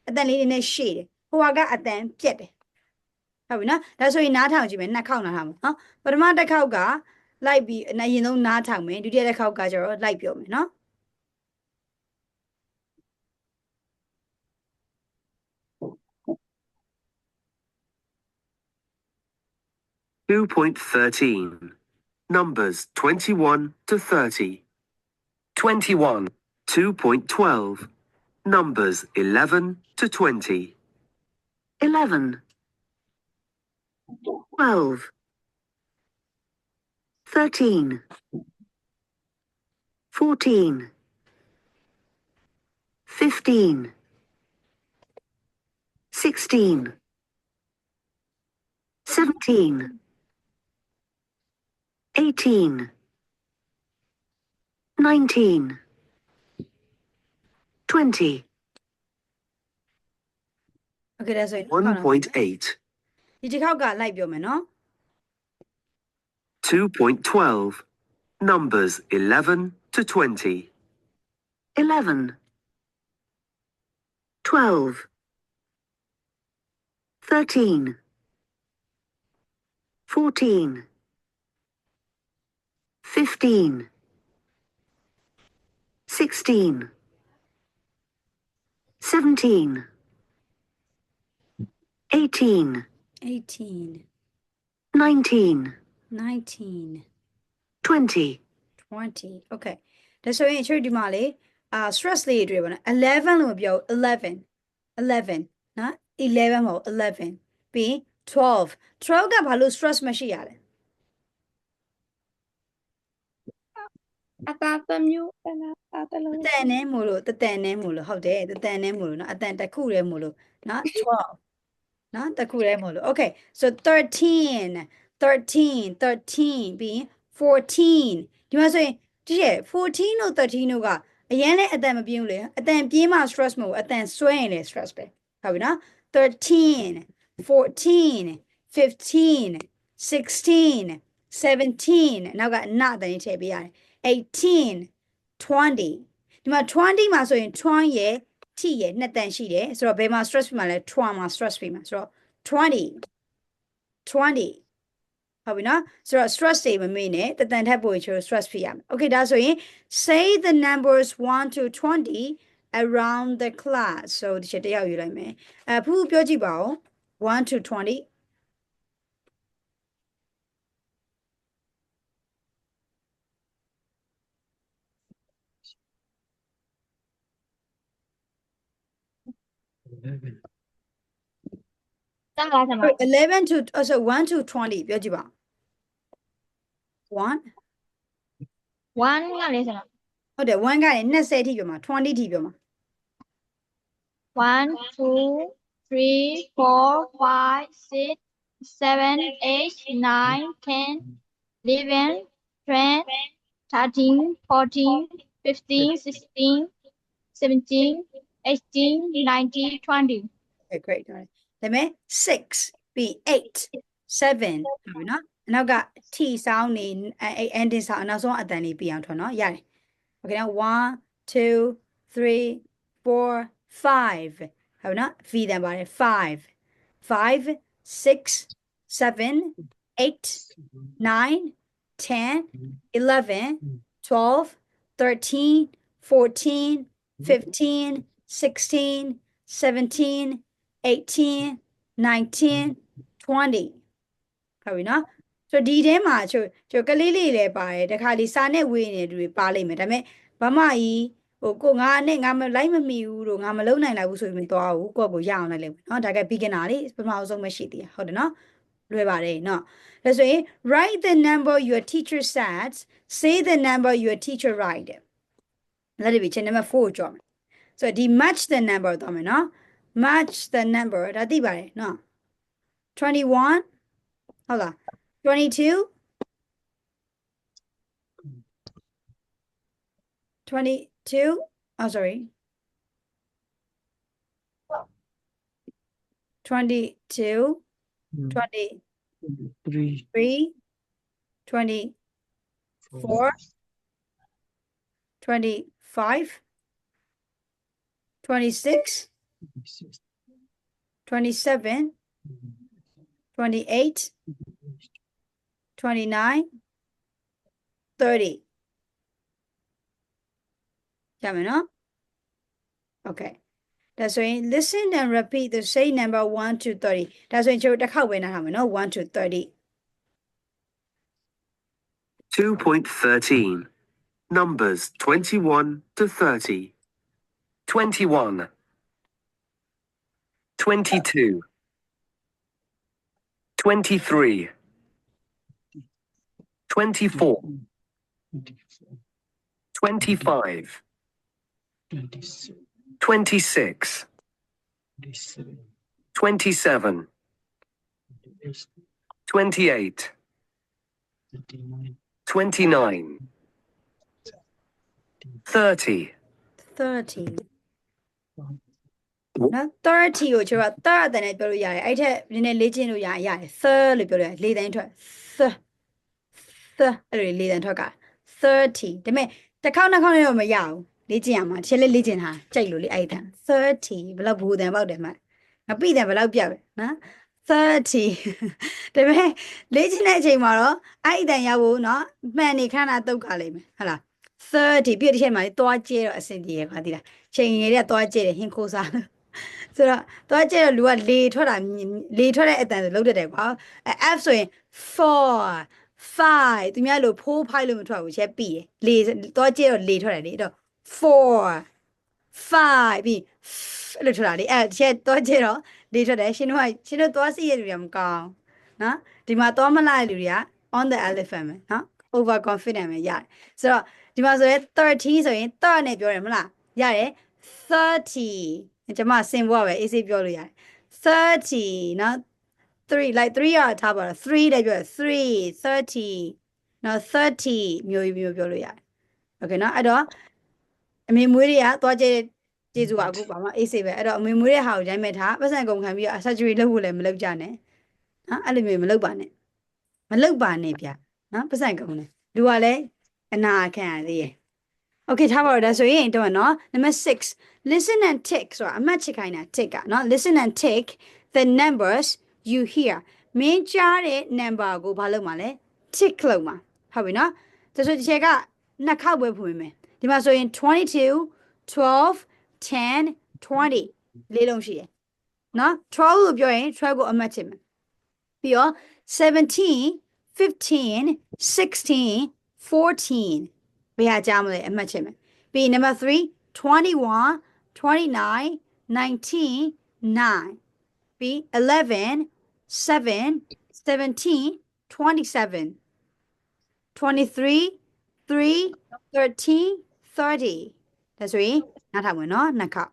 အတန်လေးနည်းနည်းရှည်တယ်ဟိုကအတန်ပြက်တယ်ဟုတ်ပြီနော်ဒါဆိုရင်နားထောင်ကြည့်မယ်နှစ်ခေါက်နားထောင်မယ်နော်ပထမတစ်ခေါက်ကလိုက်ပြီးအရင်ဆုံးနားထောင်မယ်ဒုတိယတစ်ခေါက်ကကျတော့လိုက်ပြောမယ်နော် 2.13 Numbers 21 to 30 21 2.12 Numbers 11 to 20 11 12 13 14 15 16 17 18 19 20 okay ဒါဆိုရင် 1.8 ဒီတစ်ခေါက်ကလိုက်ပြောမယ်နော် 2.12 Numbers 11 to 20 11 12 13 14 15 16 17 18 18 19 19 20 20 okay ဒါဆိုရင်ချွေဒီမှာလေstress လေးတွေပေါ့နော်11လို့ပြော11 11နော်11မဟုတ်11ပြီး12 12ကဘာလို့ stress မရှိရလဲ အတားတစ်မျိုးအတားတစ်လုံး တန်နဲ့မို့လို့တန်နဲ့မို့လို့ဟုတ်တယ်တန်နဲ့မို့လို့နော်အတန်တစ်ခုတည်းမို့လို့နော်12နော်တစ်ခုတည်းမို့လို့ okay so 13 13 13ပြီး14ဒီမှာဆိုရင် ဒီရဲ့14တို့13တို့ကအရင်လည်းအတန်မပြင်းဘူးလေအတန်ပြင်းမှ stress မဟုတ်အတန်ဆွဲရင်လည်း stress ပဲဟုတ်ပြီနော်13 14 15 16 17နောက်ကနအတန်ကြီးထည့်ပေးရတယ်18 20ဒီမှာ20မှာဆိုရင်20ရဲ့ T ရဲ့နှစ်တန်ရှိတယ်ဆိုတော့ဘယ်မှာ stress ပြီးမှာလဲ20မှာ stress ပြီးမှာဆိုတော့20ဟုတ်ပြီနော်ဆိုတော့ stress တွေမမေ့နဲ့တတန်ထက်ပိုရင်ချိုး stress ဖြစ်ရမယ် okay ဒါဆိုရင် say the numbers 1 to 20 around the class so ဒီချက်တယောက်ယူလိုက်မယ်ဖူးပြောကြည့်ပါဦး1 to 20 11 to so 1 to 20ပြောကြည့်ပါ1 1ကလေးစလား ဟုတ်တယ်1ကနေ20ထိပြောမှာ20ထိပြောမှာ 1 2 3 4 5 6 7 8 9 10 11 12 13 14 15 16 17 18 19 20 okay great ဒါပေမဲ့6 ပြီး8 7ဟုတ်ပြီနော်အနောက်က T sound နေending sound နောက်ဆုံးအတန်လေးပြအောင်ထွန်းနော်ရတယ် okay now 1 2 3 4 5ဟုတ်နော် V တန်ပါတယ်5 5 6 7 8 9 10 11 12 13 14 15 16 17 18 19 20ဟုတ်ပြီနော်ဆိုဒီထဲမှာချိုကလေးလေးလည်းပါတယ်တခါလေးစာနဲ့ဝေးနေတူတွေပါလိမ့်မယ်ဒါပေမဲ့ဘာမှကြီးဟိုကိုငါနဲ့ငါမလိုက်မမီဘူးလို့ငါမလုံနိုင်လိုက်ဘူးဆိုရင်မသွားဘူးကိုယ့်ကိုရအောင်လိုက်လိမ့်မယ်နော်ဒါက beginner လေးပထမဆုံးမရှိသေးဟုတ်တယ်နော်လွယ်ပါတယ်နော်ဒါဆိုရင် write the number your teacher said say the number your teacher write လက်ဒီချက်နံပါတ်4ကြော်မယ်ဆိုဒီ match the number တော့မယ်နော်match the number ဒါသိပါတယ်နော်21ဟုတ်လား22 oh sorry 22 23 24 25 26 27 28 29 30 ရမယ်နော် okay ဒါဆိုရင် listen and repeat the same number 1 to 30ဒါဆိုရင်ကျွန်တော်တစ်ခေါက်ပဲနားထောင်မယ်နော်1 to 30 2.13 Numbers 21 to 30 21 22 23 24 25 26 27 28 29 30 30နော်30ကိုကျွန်တော်က30အတန်နဲ့ပြောလို့ရတယ်အဲ့ထက်နည်းနည်းလေ့ကျင့်လို့ရတယ်30လို့ပြောလို့ရတယ်လေတန်းထွက်အဲ့လိုလေတန်းထွက်က30ဒါပေမဲ့တစ်ခေါက်နှစ်ခေါက်နဲ့တော့မရဘူးလေ့ကျင့်ရမှာတစ်ချက်လေးလေ့ကျင့်တာကြိုက်လို့လေအဲ့တန်း30ဘယ်လောက်ဘူတန်ပေါက်တယ်မှငါပြည့်တယ်ဘယ်လောက်ပြပဲနော်30ဒါပေမဲ့လေ့ကျင့်တဲ့အချိန်မှာတော့အဲ့အတန်ရဖို့နော်မှန်နေခဏတုတ်ခါလိမ့်မယ်ဟုတ်လား30ပြည့်တစ်ချက်မှာသွားကျဲတော့အဆင်ပြေရခါသိလားချိန်ရတဲ့သွားကျဲတယ်ဟင်းခိုးစားလို့ဆိုတော့သွားကျဲတော့လူကလေထွက်တဲ့အတန်ဆိုလုံးတက်တယ်ကွာF ဆိုရင်4 5သူများလို့4 5လို့မထွက်ဘူးချက်ပြီးလေသွားကျဲတော့လေထွက်တယ်လေတော့4 5ပြီးအဲ့လိုထွက်တာလေအဲ့ချက်သွားကျဲတော့လေထွက်တယ်ရှင်တို့သွားစီရလူတွေကမကောင်းနော်ဒီမှာသွားမလိုက်လူတွေက on the elephant ပဲနော် over confident ပဲရတယ်ဆိုတော့ဒီမှာဆိုရင်30ဆိုရင်30နဲ့ပြောတယ်မလားရတယ်30ကျွန်မစင်ဖို့ပဲအေးစေးပြောလို့ရတယ်30နော်3 like 3ရထားပါတော့3လည်းပြော3 30နော်30မျိုးပြောလို့ရတယ် Okay နော်အဲ့တော့အမေမွေးတွေကသွားကြကျေစုကအခုပါမှာအေးစေးပဲအဲ့တော့အမေမွေးတဲ့ဟာကိုရိုင်းမဲ့ထားပတ်စံကုန်ခံပြီးတော့ surgery လုပ်ဖို့လည်းမလုပ်ကြနဲ့နော်အဲ့လိုမျိုးမလုပ်ပါနဲ့ဗျနော်ပတ်စံကုန်တယ်လူကလည်းအနာခံရသေးရဲ့ Okay ထားပါတော့ဒါဆိုရင်တော့နော် number 6 listen and tick ဆိုတာအမှတ်ချခိုင်းတာ tick ကနော် listen and tick the numbers you hear မင်းကြားတဲ့ number ကိုဘာလုပ်မှာလဲ tick လုပ်မှာဟုတ်ပြီနော်ဒါဆိုဒီချက်ကနှစ်ခေါက်ပဲဖွင့်မယ်ဒီမှာဆိုရင်22 12 10 20လေးလုံးရှိတယ်နော်12ကိုပြောရင်12ကိုအမှတ်ချင်မယ်ပြီးတော့17 15 16 14ဘယ်ဟာကြားမလဲအမှတ်ချင်မယ်ပြီး number 3 21 29 19 9ပြီး 11 7 17 27 23 3 13 30ဒါဆိုရင်နားထောင်မယ်နော်နှစ်ခေါက်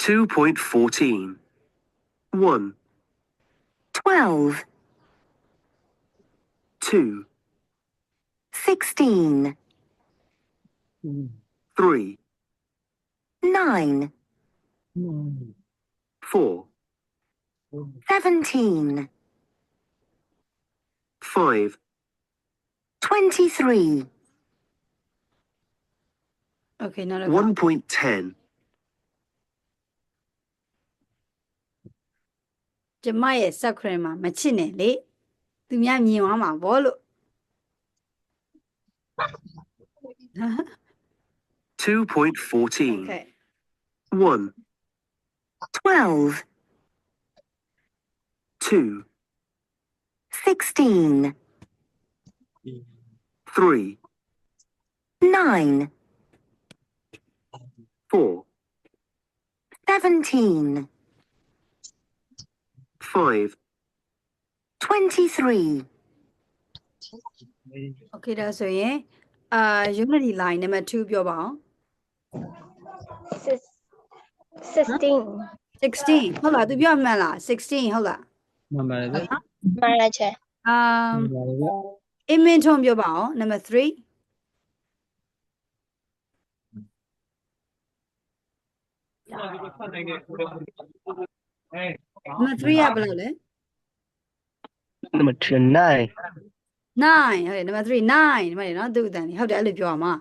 2.14. 1, 12, 2, 16, 3, 9, 4, 17, 5, 23, Okay နောက်တစ်ခါ 1.10. ကျမရဲ့ subscribe မှာမချစ်နဲ့လေသူများမြင်သွားမှာဗောလို့ 2.14. Okay 1, 12, 2, 16, 3, 9, 4, 17, 5, 23, Okay ဒါဆိုရင်unity line number 2ပြောပါအောင် 16 16ဟုတ်လားသူပြောမှန်လား16ဟုတ်လား မှန်ပါတယ်ဗျ မှန်လားချေ မှန်ပါတယ်ဗျ အမင်ထွန်ပြောပါအောင် number 3 number 3ကဘယ်လိုလဲ Number 9. 9ဟုတ်တယ် number 3 9ဒီမှာနော်သူ့အတန်လေးဟုတ်တယ်အဲ့လိုပြောရမှာ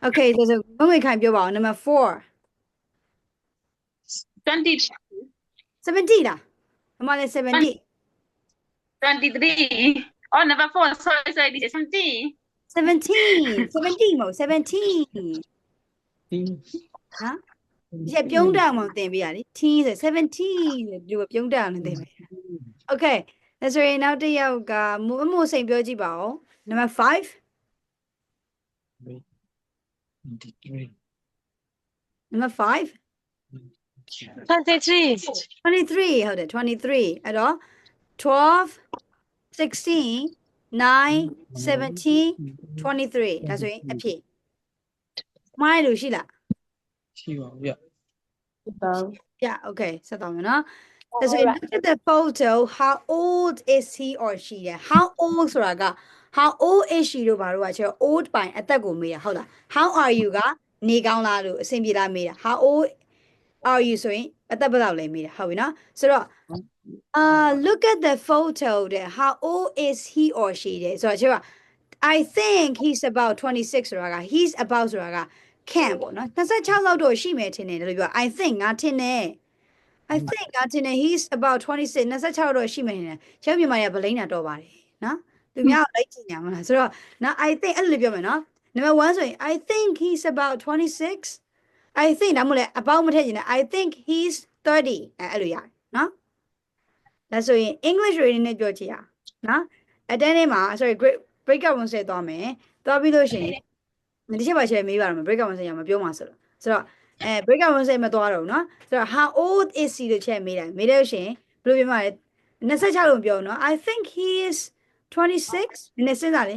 Okay ဒါဆိုဘုံငွေခိုင်ပြောပါအောင် number 4 20, 70လားအမလည်း70 23. Oh, number 4. Sorry, this is 17. 17မဟုတ်17ဟာဒီပြုံးတောင်မှတင်ပြရလေ10ဆို17ဆိုဒီလိုပြုံးတောင်နဲ့တင်ပြ Okay ဒါဆိုရင်နောက်တစ်ယောက်ကမို့စိန်ပြောကြည့်ပါဦး number 5 23 number 5 23 23ဟုတ်တယ်23အဲ့တော့12 16 9 17 23ဒါဆိုရင်အဖြစ်မိုင်းလို့ရှိလား ရှိပါဘူးဗျ Yeah, okay ဆက်တော့မယ်နော် So look at the photo. How old is he or she? How old ဆိုတာက how old is she လို့ဘာလို့ကကျတော့ old ပိုင်အသက်ကိုမေးတာဟုတ်လား How are you ကနေကောင်းလားလို့အဆင်ပြေလားမေးတာ How old are you ဆိုရင်အသက်ဘယ်လောက်လဲမေးတာဟုတ်ပြီနော်ဆိုတော့look at the photo တဲ့ How old is he or she တဲ့ဆိုတော့ကျတော့ I think he's about 26ဆိုတာက he's about ဆိုတာက can ပေါ့နော်26လောက်တော့ရှိမယ်ထင်တယ်လို့ပြော I think ငါထင်တယ် I think ငါထင်တယ် he's about 26 26တော့ရှိမယ်ထင်တယ်ကျုပ်မြန်မာတွေကဗလိန်းတာတော့ပါတယ်နော်သူများကိုလိုက်ကြည့်နေမှာလားဆိုတော့နော် I think အဲ့လိုပြောမယ်နော် number 1ဆိုရင် I think he's about 26 I think ဒါမှမဟုတ်လေ about မထည့်ချင်တယ် I think he's 30အဲ့လိုရတယ်နော်ဒါဆိုရင် English reading နဲ့ပြောကြည့်ရနော်အတန်းထဲမှာ sorry breakout room ဆက်သွားမယ်သွားပြီးလို့ရှိရင်ဒီချက်ပါချက်မေးပါတော့မယ် breakout room ဆက်ရမှာပြောမှာဆိုတော့ breakout room ဆက်မသွားတော့ဘူးနော်ဆိုတော့ how old is he လို့ချက်မေးတယ်မေးလို့ရှိရင်ဘယ်လိုပြောမှာလဲ26လို့ပြောနော် I think he is 26နည်းစဉ်းစားလေ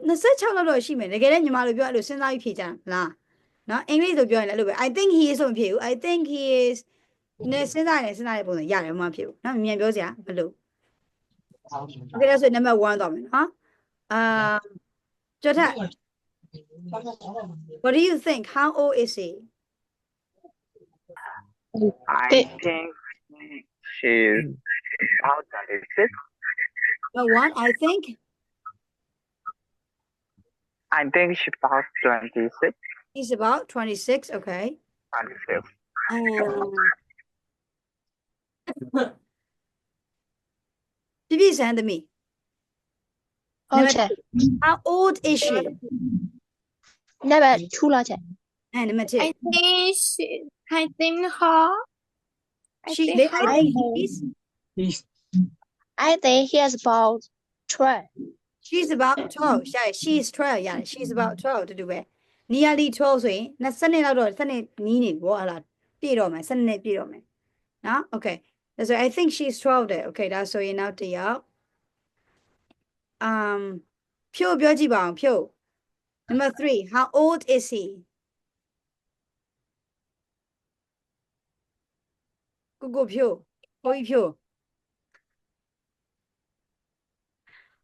26လောက်တော့ရှိမယ်တကယ်လည်းညီမလိုပြောအဲ့လိုစဉ်းစားပြီးဖြေကြလားနော်အင်္ဂလိပ်လိုပြောရင်လည်းအဲ့လိုပဲ I think he is လို့မဖြေဘူး I think he is နည်းစဉ်းစားတဲ့ပုံစံရတယ်မဖြစ်ဘူးနော်မြန်ပြောစရာမလိုโอเคဒါဆို number 1သွားမယ်နော်ကျော်ထက် What do you think? How old is he? I think she's about 26. What? I think She's about 26. he's about 26. Okay. 26. Bibi send me. Okay. How old is she? Number 2 了姐 And number 2. I think her She, think I think he's, I think he is about 12 she's about 12. Yeah, she's 12. Yeah, she's about 12 to do it. Nearly 12 ဆိုရင်20နှစ်လောက်တော့စနစ်နီးနေပြီပေါ့ဟလားပြည့်တော့မယ်စနစ်ပြည့်တော့မယ်နော် Okay. So I think she's 12 there. Okay, ဒါဆိုရင်နောက်တစ်ယောက်ဖြိုးပြောကြည့်ပါအောင်ဖြိုး Number 3. How old is he? ကိုဖြိုးကိုကြီးဖြိုး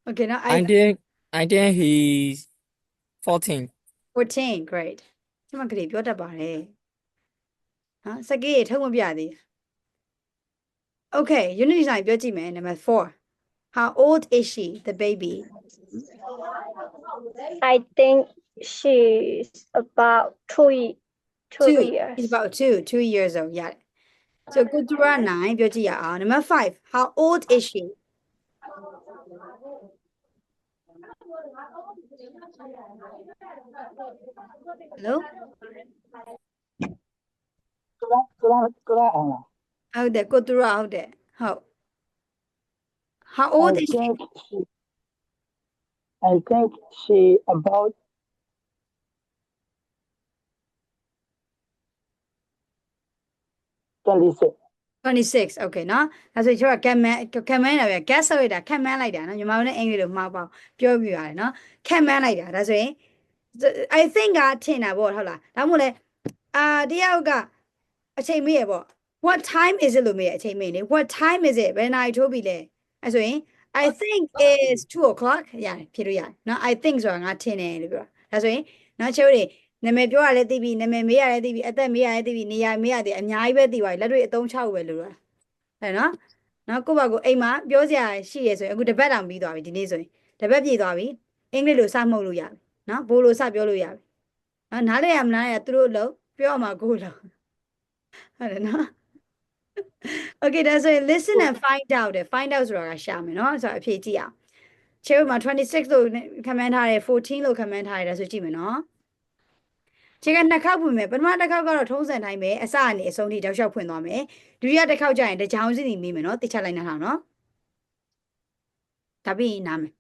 Okay, now I think he's 14. 14. Great. ကျမကလေးပြောတတ်ပါတယ်နော်စကေးထုံးမပြသေး Okay, unity sign ပြောကြည့်မယ် Number 4. How old is she, the baby? I think she's about 2 years. She's about 2 years old. Yeah. So go to 9 ပြောကြည့်ရအောင် Number 5. How old is she? Hello? ဟုတ်တယ်ကိုသူရဟုတ်တယ်ဟုတ် How old is she? I think she about 26 okay နော်ဒါဆိုကျွန်တော်ကခံမန်းတာပဲ guess လိုက်တာခံမန်းလိုက်တာနော်ညီမတို့နဲ့အင်္ဂလိပ်လိုမှားပါပြောပြရတယ်နော်ခံမန်းလိုက်တာဒါဆိုရင် I think ကထင်တာပေါ့ဟုတ်လားဒါမှမဟုတ်လဲတယောက်ကအချိန်မေးရပေါ့ What time is it လို့မေးရအချိန်မေးလေ What time is it ဘယ်နာရီထိုးပြီလဲအဲဆိုရင် I think is 2 o'clock ရတယ်ဖြေလို့ရတယ်နော် I think ဆိုတာငါထင်တယ်လို့ပြောဒါဆိုရင်နော်ချိုးတွေနာမည်ပြောရလဲသိပြီနာမည်မေးရလဲသိပြီအသက်မေးရလဲသိပြီနေရာမေးရသေးအများကြီးပဲသိပါပြီလက်တွေအသုံးချဖို့ပဲလို့လားဟဲ့နော်ကိုယ့်ဘာကိုအိမ်မှာပြောစရာရှိရဆိုရင်အခုတပတ်တောင်ပြီးသွားပြီဒီနေ့ဆိုရင်တပတ်ပြည့်သွားပြီအင်္ဂလိပ်လိုစမှုတ်လို့ရပြီနော်ဘိုးလိုစပြောလို့ရပြီနော်နားလဲရမလားရသူတို့လို့ပြောမှာကိုလို့ဟုတ်တယ်နော် Okay ဒါဆိုရင် listen and find out တယ် find out ဆိုတာကရှာမယ်နော်ဆိုတော့အဖြေကြည့်အောင်ချေမှာ26လို့ခမန်းထားတယ်14လို့ခမန်းထားတယ်ဒါဆိုကြည့်မယ်နော်ခြေကနှစ်ခေါက်ဖွင့်မယ်ပထမတစ်ခေါက်ကတော့ထုံးစံတိုင်းပဲအစကနေအဆုံးထိတောက်လျှောက်ဖွင့်သွားမယ်ဒုတိယတစ်ခေါက်ကျရင်တကြောင်စီနေမိမယ်နော်တိချလိုက်နေတာနော်ဒါပြီးနားမယ်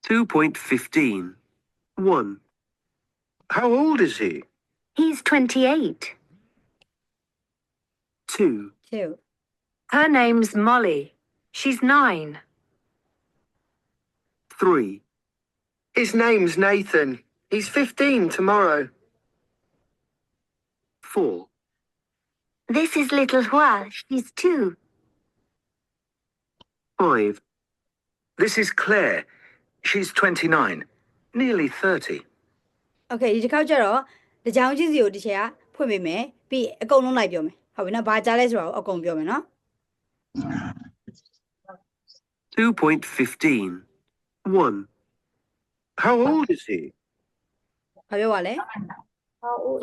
2.15. 1. How old is he? He's 28. 2. 2 Her name's Molly. She's 9. 3. His name's Nathan. He's 15 tomorrow. 4. This is little Hua. She's 2. 5. This is Claire. She's 29, nearly 30. Okay ဒီတစ်ခေါက်ကျတော့တကြောင်ကြီးစီကိုတစ်ချက်ကဖွင့်ပေးမယ်ပြီးအကုန်လုံးလိုက်ပြောမယ်ဟုတ်ပြီနော်ဘာကြားလဲဆိုတော့အကုန်ပြောမယ်နော် 2.15. 1. How old is he? ဘာပြောပါလဲ How old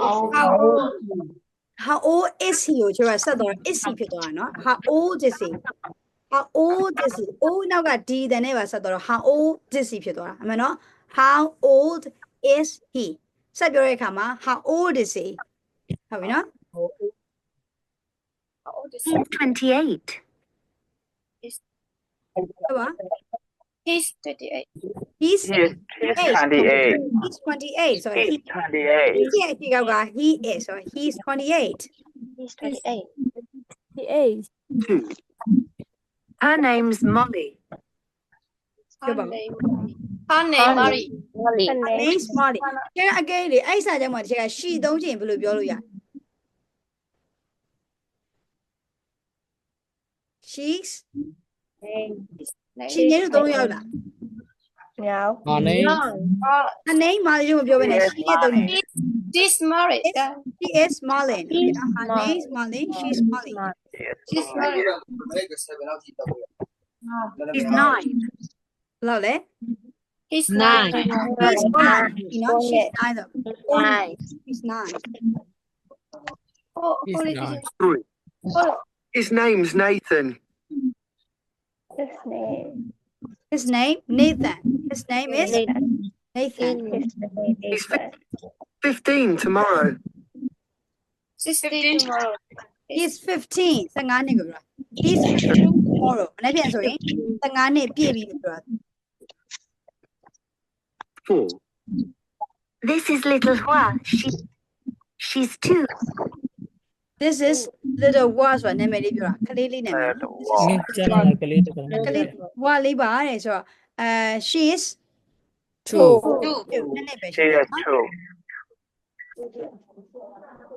How old is he ကိုကျတော့ဆက်တော့ is he ဖြစ်သွားတာနော် How old is he How old is he အိုးနောက်ကဒီတန်နဲ့ပါဆက်တော့ How old is he ဖြစ်သွားတာအမှန်နော် How old is he ဆက်ပြောတဲ့အခါမှာ How old is he ဟုတ်ပြီနော် He's 28. ဟုတ်ပါ He's 28 He's 28. He's 28 so he He's 28. ဒီရဲ့ဒီကောက်က he is so he's 28 He's 28 he is 2. Her name's Molly. Her name Molly Her name's Molly ကျန်အကဲလေအဲ့စာကြောင့်မှတစ်ချက်က she သုံးချင်ဘယ်လိုပြောလို့ရ She's she ညလို့သုံးလို့ရလား Now. Her name. her name မာလီတို့မပြောဘဲနဲ့ she ရဲ့သုံးတယ် She's married. she is Marlin okay နော် her name is Marlin she's Marlin She's married. He's 9. ဘယ်လောက်လဲ He's Nine. nine. she's 9 you know she's 9 တော့ Nine. she's 9 Oh, He's only nine. Three. oh, His name's Nathan. His name. his name Nathan his name is Nathan He's 15 tomorrow. 16 tomorrow. he's 15 15နှစ်ကိုပြော he's 15 tomorrow မနေ့ပြန်ဆိုရင်15နှစ်ပြည့်ပြီလို့ပြောတာ 4. This is little Hua. She's 2. this is little was ဆိုတာနာမည်လေးပြောတာကလေးလေးနာမည်နော် This is မင်းကျန်လာကလေးတကယ် ကလေးဘွားလေးပါတဲ့ဆိုတော့she is 2 နည်းနည်းပဲ She ရှိတယ် is 2.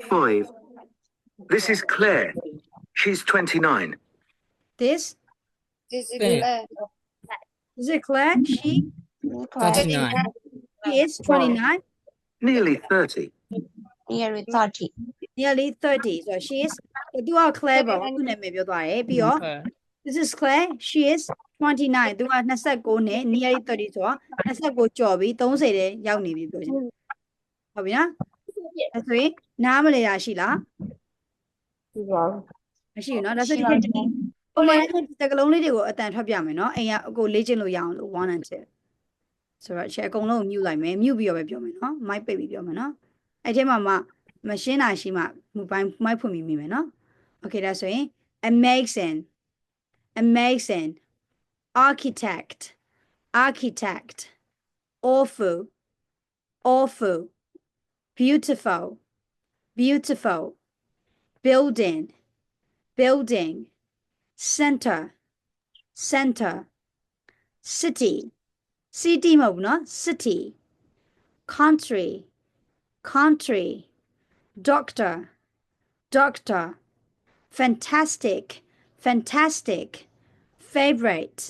5. This is Claire. She's 29. this This is Thank- Claire. is it Claire she 39 is 29 Nearly 30. Nearly 30. nearly 30 so she is သူက Claire ပေါ့သူနာမည်ပြောသွားတယ်ပြီးတော့ Okay. this is Claire she is 29သူက29နဲ့ nearly 30ဆိုတော့29ကျော်ပြီ30တဲ့ရောက်နေပြီပြောချင်တယ်ဟုတ်ပြီနော်အဲ့ဆိုရင်နားမလဲရရှိလား မရှိဘူးเนาะဒါဆိုဒီချက်ပုံမှန်တကလုံးလေးတွေကိုအတန်ထွက်ပြမယ်เนาะအိမ်ကအကိုလေ့ကျင့်လို့ရအောင်လို့1 and 2ဆိုတော့ချက်အကုန်လုံးကိုမြူလိုက်မယ်မြူပြီးတော့ပဲပြောမယ်เนาะမိုက်ပိတ်ပြီးပြောမယ်เนาะအဲ့ထဲမှာမရှင်းတာရှိမှမူပိုင်းမိုက်ဖွင့်ပြီးမိမယ်เนาะ okay ဒါဆိုရင် amazing architect awful beautiful building center city မဟုတ်ဘူးเนาะ city country doctor fantastic favorite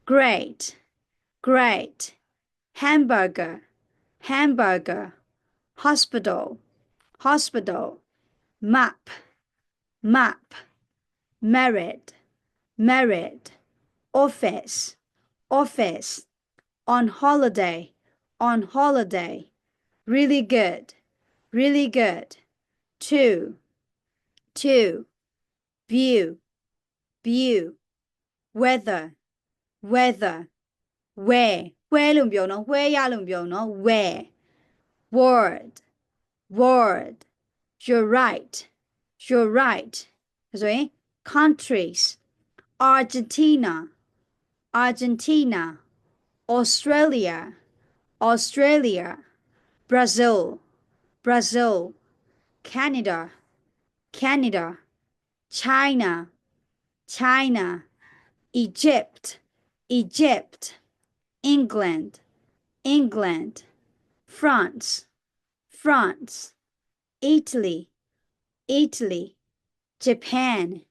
great hamburger hospital map married office on holiday really good two view weather where လို့ပြောနော် where ရလို့ပြောနော် where word you're rightဆိုရင် countries Argentina Australia Brazil Canada China Egypt England France Italy Japan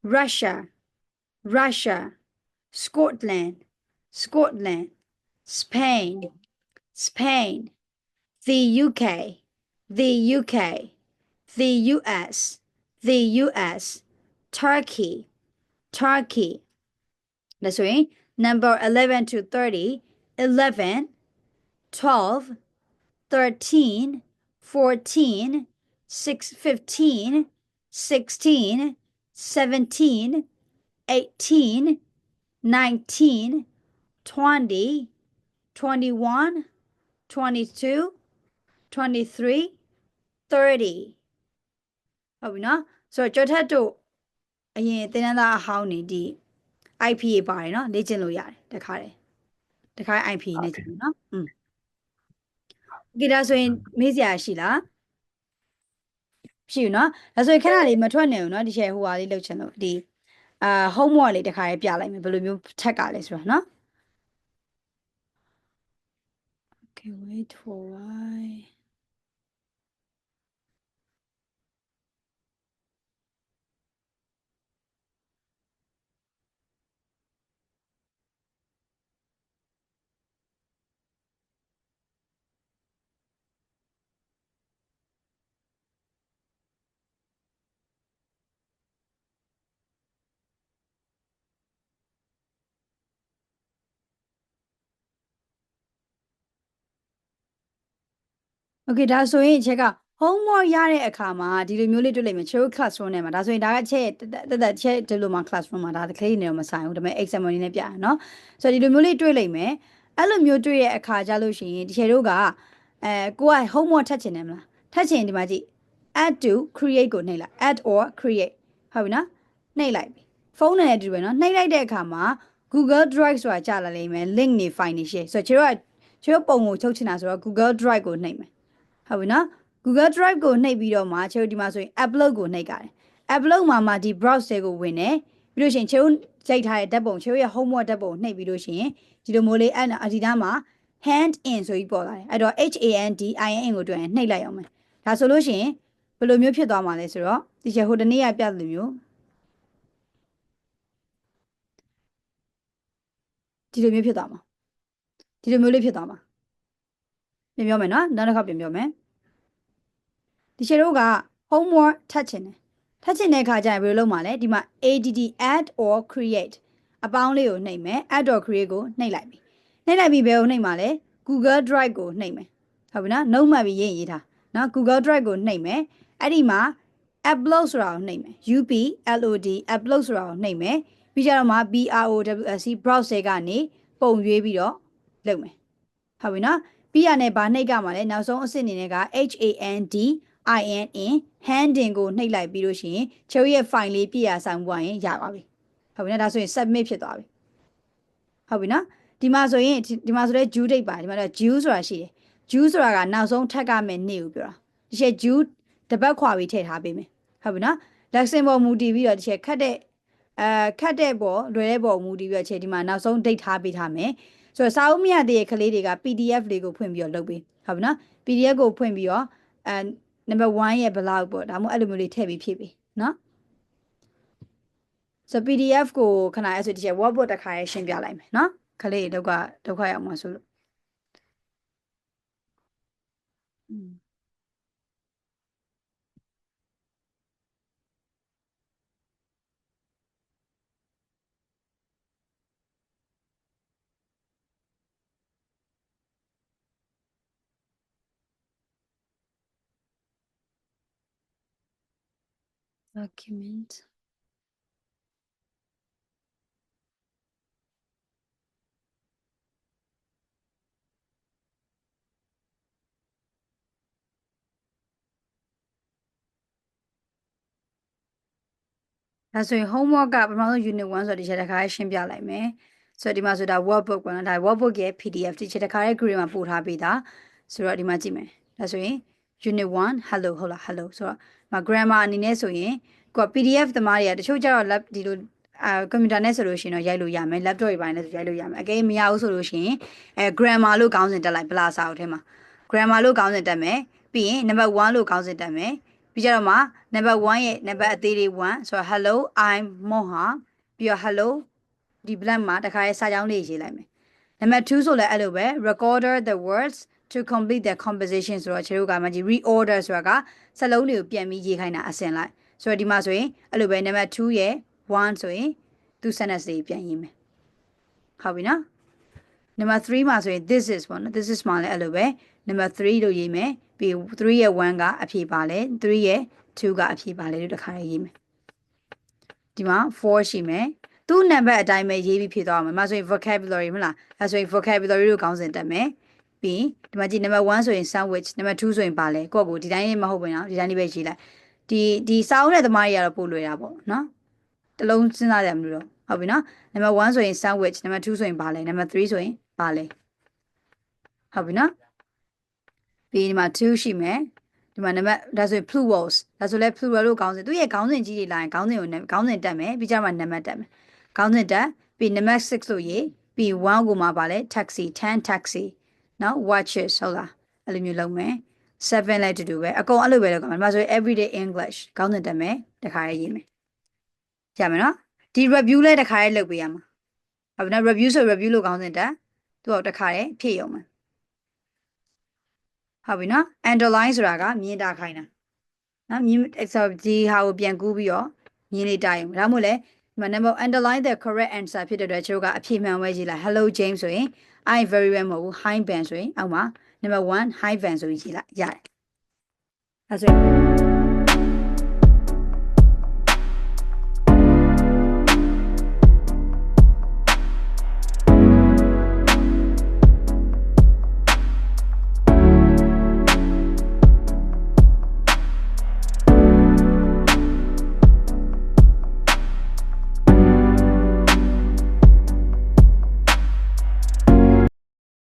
Russia Scotland Spain the UK the US Turkey that's right number 11 to 30 11 12 13 14 15 16 17 18 19 20 21 22 23 30ဟုတ်ပြီနော်ဆိုတော့ကြောထက်တို့အရင်သင်တန်းသားအဟောင်းနေဒီ IPA ပါတယ်နော်လေ့ကျင့်လို့ရတယ်တခါတည်း IPA နဲ့ကျင့်လို့နော်ဒီဒါဆိုရင်မေးစရာရှိလားရှိဘူးနော်ဒါဆိုရင်ခဏလေးမထွက်နေဘူးနော်ဒီချက်ဟိုဟာလေးလုပ်ချင်လို့ဒီhomework လေးတခါလေးပြလိုက်မယ်ဘယ်လိုမျိုးထက်ကလဲဆိုတော့နော် Okay wait for why Okay ဒါဆိုရင်အချက်က homework ရတဲ့အခါမှာဒီလိုမျိုးလေးတွေ့လိုက်မယ်ချိုး classroom နဲ့မှာဒါဆိုရင်ဒါကအချက်တက်ချက်ဒီလိုမှာ classroom မှာဒါကလေးနေတော့မဆိုင်ဘူးဒါပေမဲ့ exam အနေနဲ့ပြရနော်ဆိုတော့ဒီလိုမျိုးလေးတွေ့လိုက်မယ်အဲ့လိုမျိုးတွေ့ရဲ့အခါကြလို့ရှိရင်ဒီချေတို့ကကိုက homework ထပ်ချင်တယ်မလားထပ်ချင်ဒီမှာကြည့် add to create ကိုနှိပ်လိုက် add or create ဟုတ်ပြီနော်နှိပ်လိုက်ပြီဖုန်းနဲ့တူပဲနော်နှိပ်လိုက်တဲ့အခါမှာ Google Drive ဆိုတာကြာလာလိမ့်မယ် link နေ file နေ share ဆိုတော့ချေတို့ပုံကိုချုပ်ချင်တာဆိုတော့ Google Drive ကိုနှိပ်မယ်ဟုတ်ပြီနော် Google Drive ကိုနှိပ်ပြီးတော့မှချေတို့ဒီမှာဆိုရင် upload ကိုနှိပ်ကြတယ် upload မှာဒီ browser ကိုဝင်တယ်ပြီးလို့ရှိရင်ချေတို့ရိုက်ထားတဲ့ဓာတ်ပုံချေတို့ရဲ့ homework ဓာတ်ပုံနှိပ်ပြီးလို့ရှိရင်ဒီလိုမျိုးလေးအဒီသားမှာ hand in ဆိုပြီးပေါ်လာတယ်အဲ့တော့ HANDIN ကိုတွေ့ရင်နှိပ်လိုက်အောင်မယ်ဒါဆိုလို့ရှိရင်ဘယ်လိုမျိုးဖြစ်သွားမှာလဲဆိုတော့ဒီချေဟိုတနေ့ကပြတယ်မျိုးဒီလိုမျိုးဖြစ်သွားမှာဒီလိုမျိုးလေးဖြစ်သွားမှာပြန်ပြောမယ်နော်နောက်တစ်ခါပြန်ပြောမယ်ဒီချေတို့က homework ထပ်ချင်တယ်ထပ်ချင်တဲ့အခါကျရင်ဘယ်လိုလုပ်မှာလဲဒီမှာ add or create အပေါင်းလေးကိုနှိပ်မယ် add or create ကိုနှိပ်လိုက်ပြီနှိပ်လိုက်ပြီးဘယ်ကိုနှိပ်မှာလဲ Google Drive ကိုနှိပ်မယ်ဟုတ်ပြီနော်နှုတ်မှတ်ပြီးရေးထားနော် Google Drive ကိုနှိပ်မယ်အဲ့ဒီမှာ upload ဆိုတာကိုနှိပ်မယ် upload upload ဆိုတာကိုနှိပ်မယ်ပြီးကြတော့မှ browse browser ကနေပုံရွေးပြီးတော့လုပ်မယ်ဟုတ်ပြီနော်ပြီးရနဲ့ဗာနှိပ်ကမှာလဲနောက်ဆုံးအဆင့်အနေနဲ့က handin ကိုနှိပ်လိုက်ပြီးလို့ရှိရင်ချေရဲ့ file လေးပြည့်ရဆောင်ပွားရင်ရပါပြီဟုတ်ပြီနော်ဒါဆိုရင် submit ဖြစ်သွားပြီဟုတ်ပြီနော်ဒီမှာဆိုရင်ဒီမှာဆိုလဲ due date ပါဒီမှာတော့ due ဆိုတာရှိတယ် due ဆိုတာကနောက်ဆုံးထပ်ကမဲ့နေ့ကိုပြောတာဒီချက် due တပတ်ခွာပြီးထည့်ထားပေးမယ်ဟုတ်ပြီနော် lesson ပေါ်မူတည်ပြီးတော့ဒီချက်ခတ်တဲ့ပေါ်လွယ်တဲ့ပေါ်မူတည်ပြီးတော့ချက်ဒီမှာနောက်ဆုံး date ထားပေးထားမယ်ဆိုတော့စာအုပ်မြတ်တဲ့ကလေးတွေက PDF လေးကိုဖွင့်ပြီးတော့လုပ်ပေးဟုတ်ပြီနော် PDF ကိုဖွင့်ပြီးတော့number 1ရဲ့ blog ပေါ့ဒါမှမဟုတ်အဲ့လိုမျိုးလေးထည့်ပြီးဖြည့်ပေးနော်ဆို PDF ကိုခဏအဲ့ဆိုဒီချက် workbook တစ်ခါရရှင်းပြလိုက်မယ်နော်ခလေးဒုက္ခရောက်မှာဆိုလို့documentဒါဆိုရင် homework ကပထမဆုံး unit 1ဆိုတော့ဒီချက်တစ်ခါရှင်းပြလိုက်မယ်ဆိုတော့ဒီမှာဆိုဒါ workbook ပေါ့နော်ဒါ workbook ရဲ့ PDF ဒီချက်တစ်ခါရဲ့ grade မှာပို့ထားပေးတာဆိုတော့ဒီမှာကြည့်မယ်ဒါဆိုရင် unit 1 hello ဟုတ်လား hello ဆိုတော့ဒီမှာ grammar အနေနဲ့ဆိုရင်ကိုက PDF သမားတွေကတချို့ကျတော့ lab ဒီလိုကွန်ပျူတာနဲ့ဆိုလို့ရှိရင်တော့ရိုက်လို့ရမယ် laptop တွေပိုင်းနဲ့ဆိုရိုက်လို့ရမယ်အကယ်မရဘူးဆိုလို့ရှိရင်grammar လို့ခေါင်းစဉ်တက်လိုက် plus စာအုပ်ထဲမှာ grammar လို့ခေါင်းစဉ်တက်မယ်ပြီးရင် number 1လို့ခေါင်းစဉ်တက်မယ်ပြီးကြတော့မှ number 1ရဲ့ number အသေးလေး1ဆိုတော့ hello I'm Moha ပြီးတော့ hello ဒီ blank မှာတခါရဲစာကြောင်းလေးရေးလိုက်မယ် number 2ဆိုလည်းအဲ့လိုပဲ recorder the words to complete the composition ဆိုတော့ခြေတို့ကမှကြီး reorder ဆိုတာကစလုံးတွေကိုပြန်ပြီးရေးခိုင်းတာအစင်လိုက်ဆိုတော့ဒီမှာဆိုရင်အဲ့လိုပဲ number 2ရဲ့1ဆိုရင်သူ sentence လေးပြန်ရေးမယ်ဟုတ်ပြီနော် number 3မှာဆိုရင် this is ပေါ့နော် this is မှာလည်းအဲ့လိုပဲ number 3လို့ရေးမယ်ပြီး3ရဲ့1ကအဖြေပါလဲ3ရဲ့2ကအဖြေပါလဲလို့တစ်ခါရေးမယ်ဒီမှာ4ရှိမယ်သူ့ number အတိုင်းပဲရေးပြီးဖြေသွားအောင်မှာဆိုရင် vocabulary မလားအဲဆိုရင် vocabulary လို့ခေါင်းစဉ်တက်မယ်ပြီးဒီမှာကြည့် number 1ဆိုရင် sandwich number 2ဆိုရင်ပါလဲကိုယ့်ကိုဒီတိုင်းလေးမဟုတ်ဘူးနော်ဒီတိုင်းလေးပဲရေးလိုက်ဒီစာအုပ်နဲ့သမားတွေကတော့ပို့လွယ်တာပေါ့နော်တလုံးစဉ်းစားရတယ်မလို့တော့ဟုတ်ပြီနော် number 1ဆိုရင် sandwich number 2ဆိုရင်ပါလဲ number 3ဆိုရင်ပါလဲဟုတ်ပြီနော်ပြီးဒီမှာ2ရှိမယ်ဒီမှာနံပါတ်ဒါဆိုရင် plurals ဒါဆိုလဲ plural လို့ခေါင်းစဉ်သူရဲ့ခေါင်းစဉ်ကြီးတွေလာရင်ခေါင်းစဉ်တက်မယ်ပြီးကြမှာနံပါတ်တက်မယ်ခေါင်းစဉ်တက်ပြီးနံပါတ်6လို့ရေးပြီး1ကိုမှပါလဲ taxi 10 taxi နော် watches ဟုတ်လားအဲ့လိုမျိုးလုပ်မယ်7လည်းတူပဲအကုန်အဲ့လိုပဲလုပ်ကြမှာဒီမှာဆိုရင် everyday english ခေါင်းစဉ်တက်မယ်တခါရေးမယ်ရမယ်နော်ဒီ review လဲတခါရေးလုပ်ပေးရမှာဟုတ်ပြီနော် review ဆို review လို့ခေါင်းစဉ်တက်သူ့အောက်တခါရေးဖြည့်ရုံပဲဟုတ်ပြီနော် underline ဆိုတာကမြင်တာခိုင်းတာနော်မြင်ဒီဟာကိုပြန်ကူးပြီးတော့မြင်လေးတိုင်းဒါမှမဟုတ်လေဒီမှာ number underline the correct answer ဖြစ်တဲ့အတွက်ကျွန်တော်ကအဖြေမှန်ဝဲရေးလိုက် hello James ဆိုရင် I very well မဟုတ်ဘူး hi Ben ဆိုရင်အောက်မှာ number 1 high van ဆိုပြီးရေးလိုက်ရတယ်အဲဆိုရင်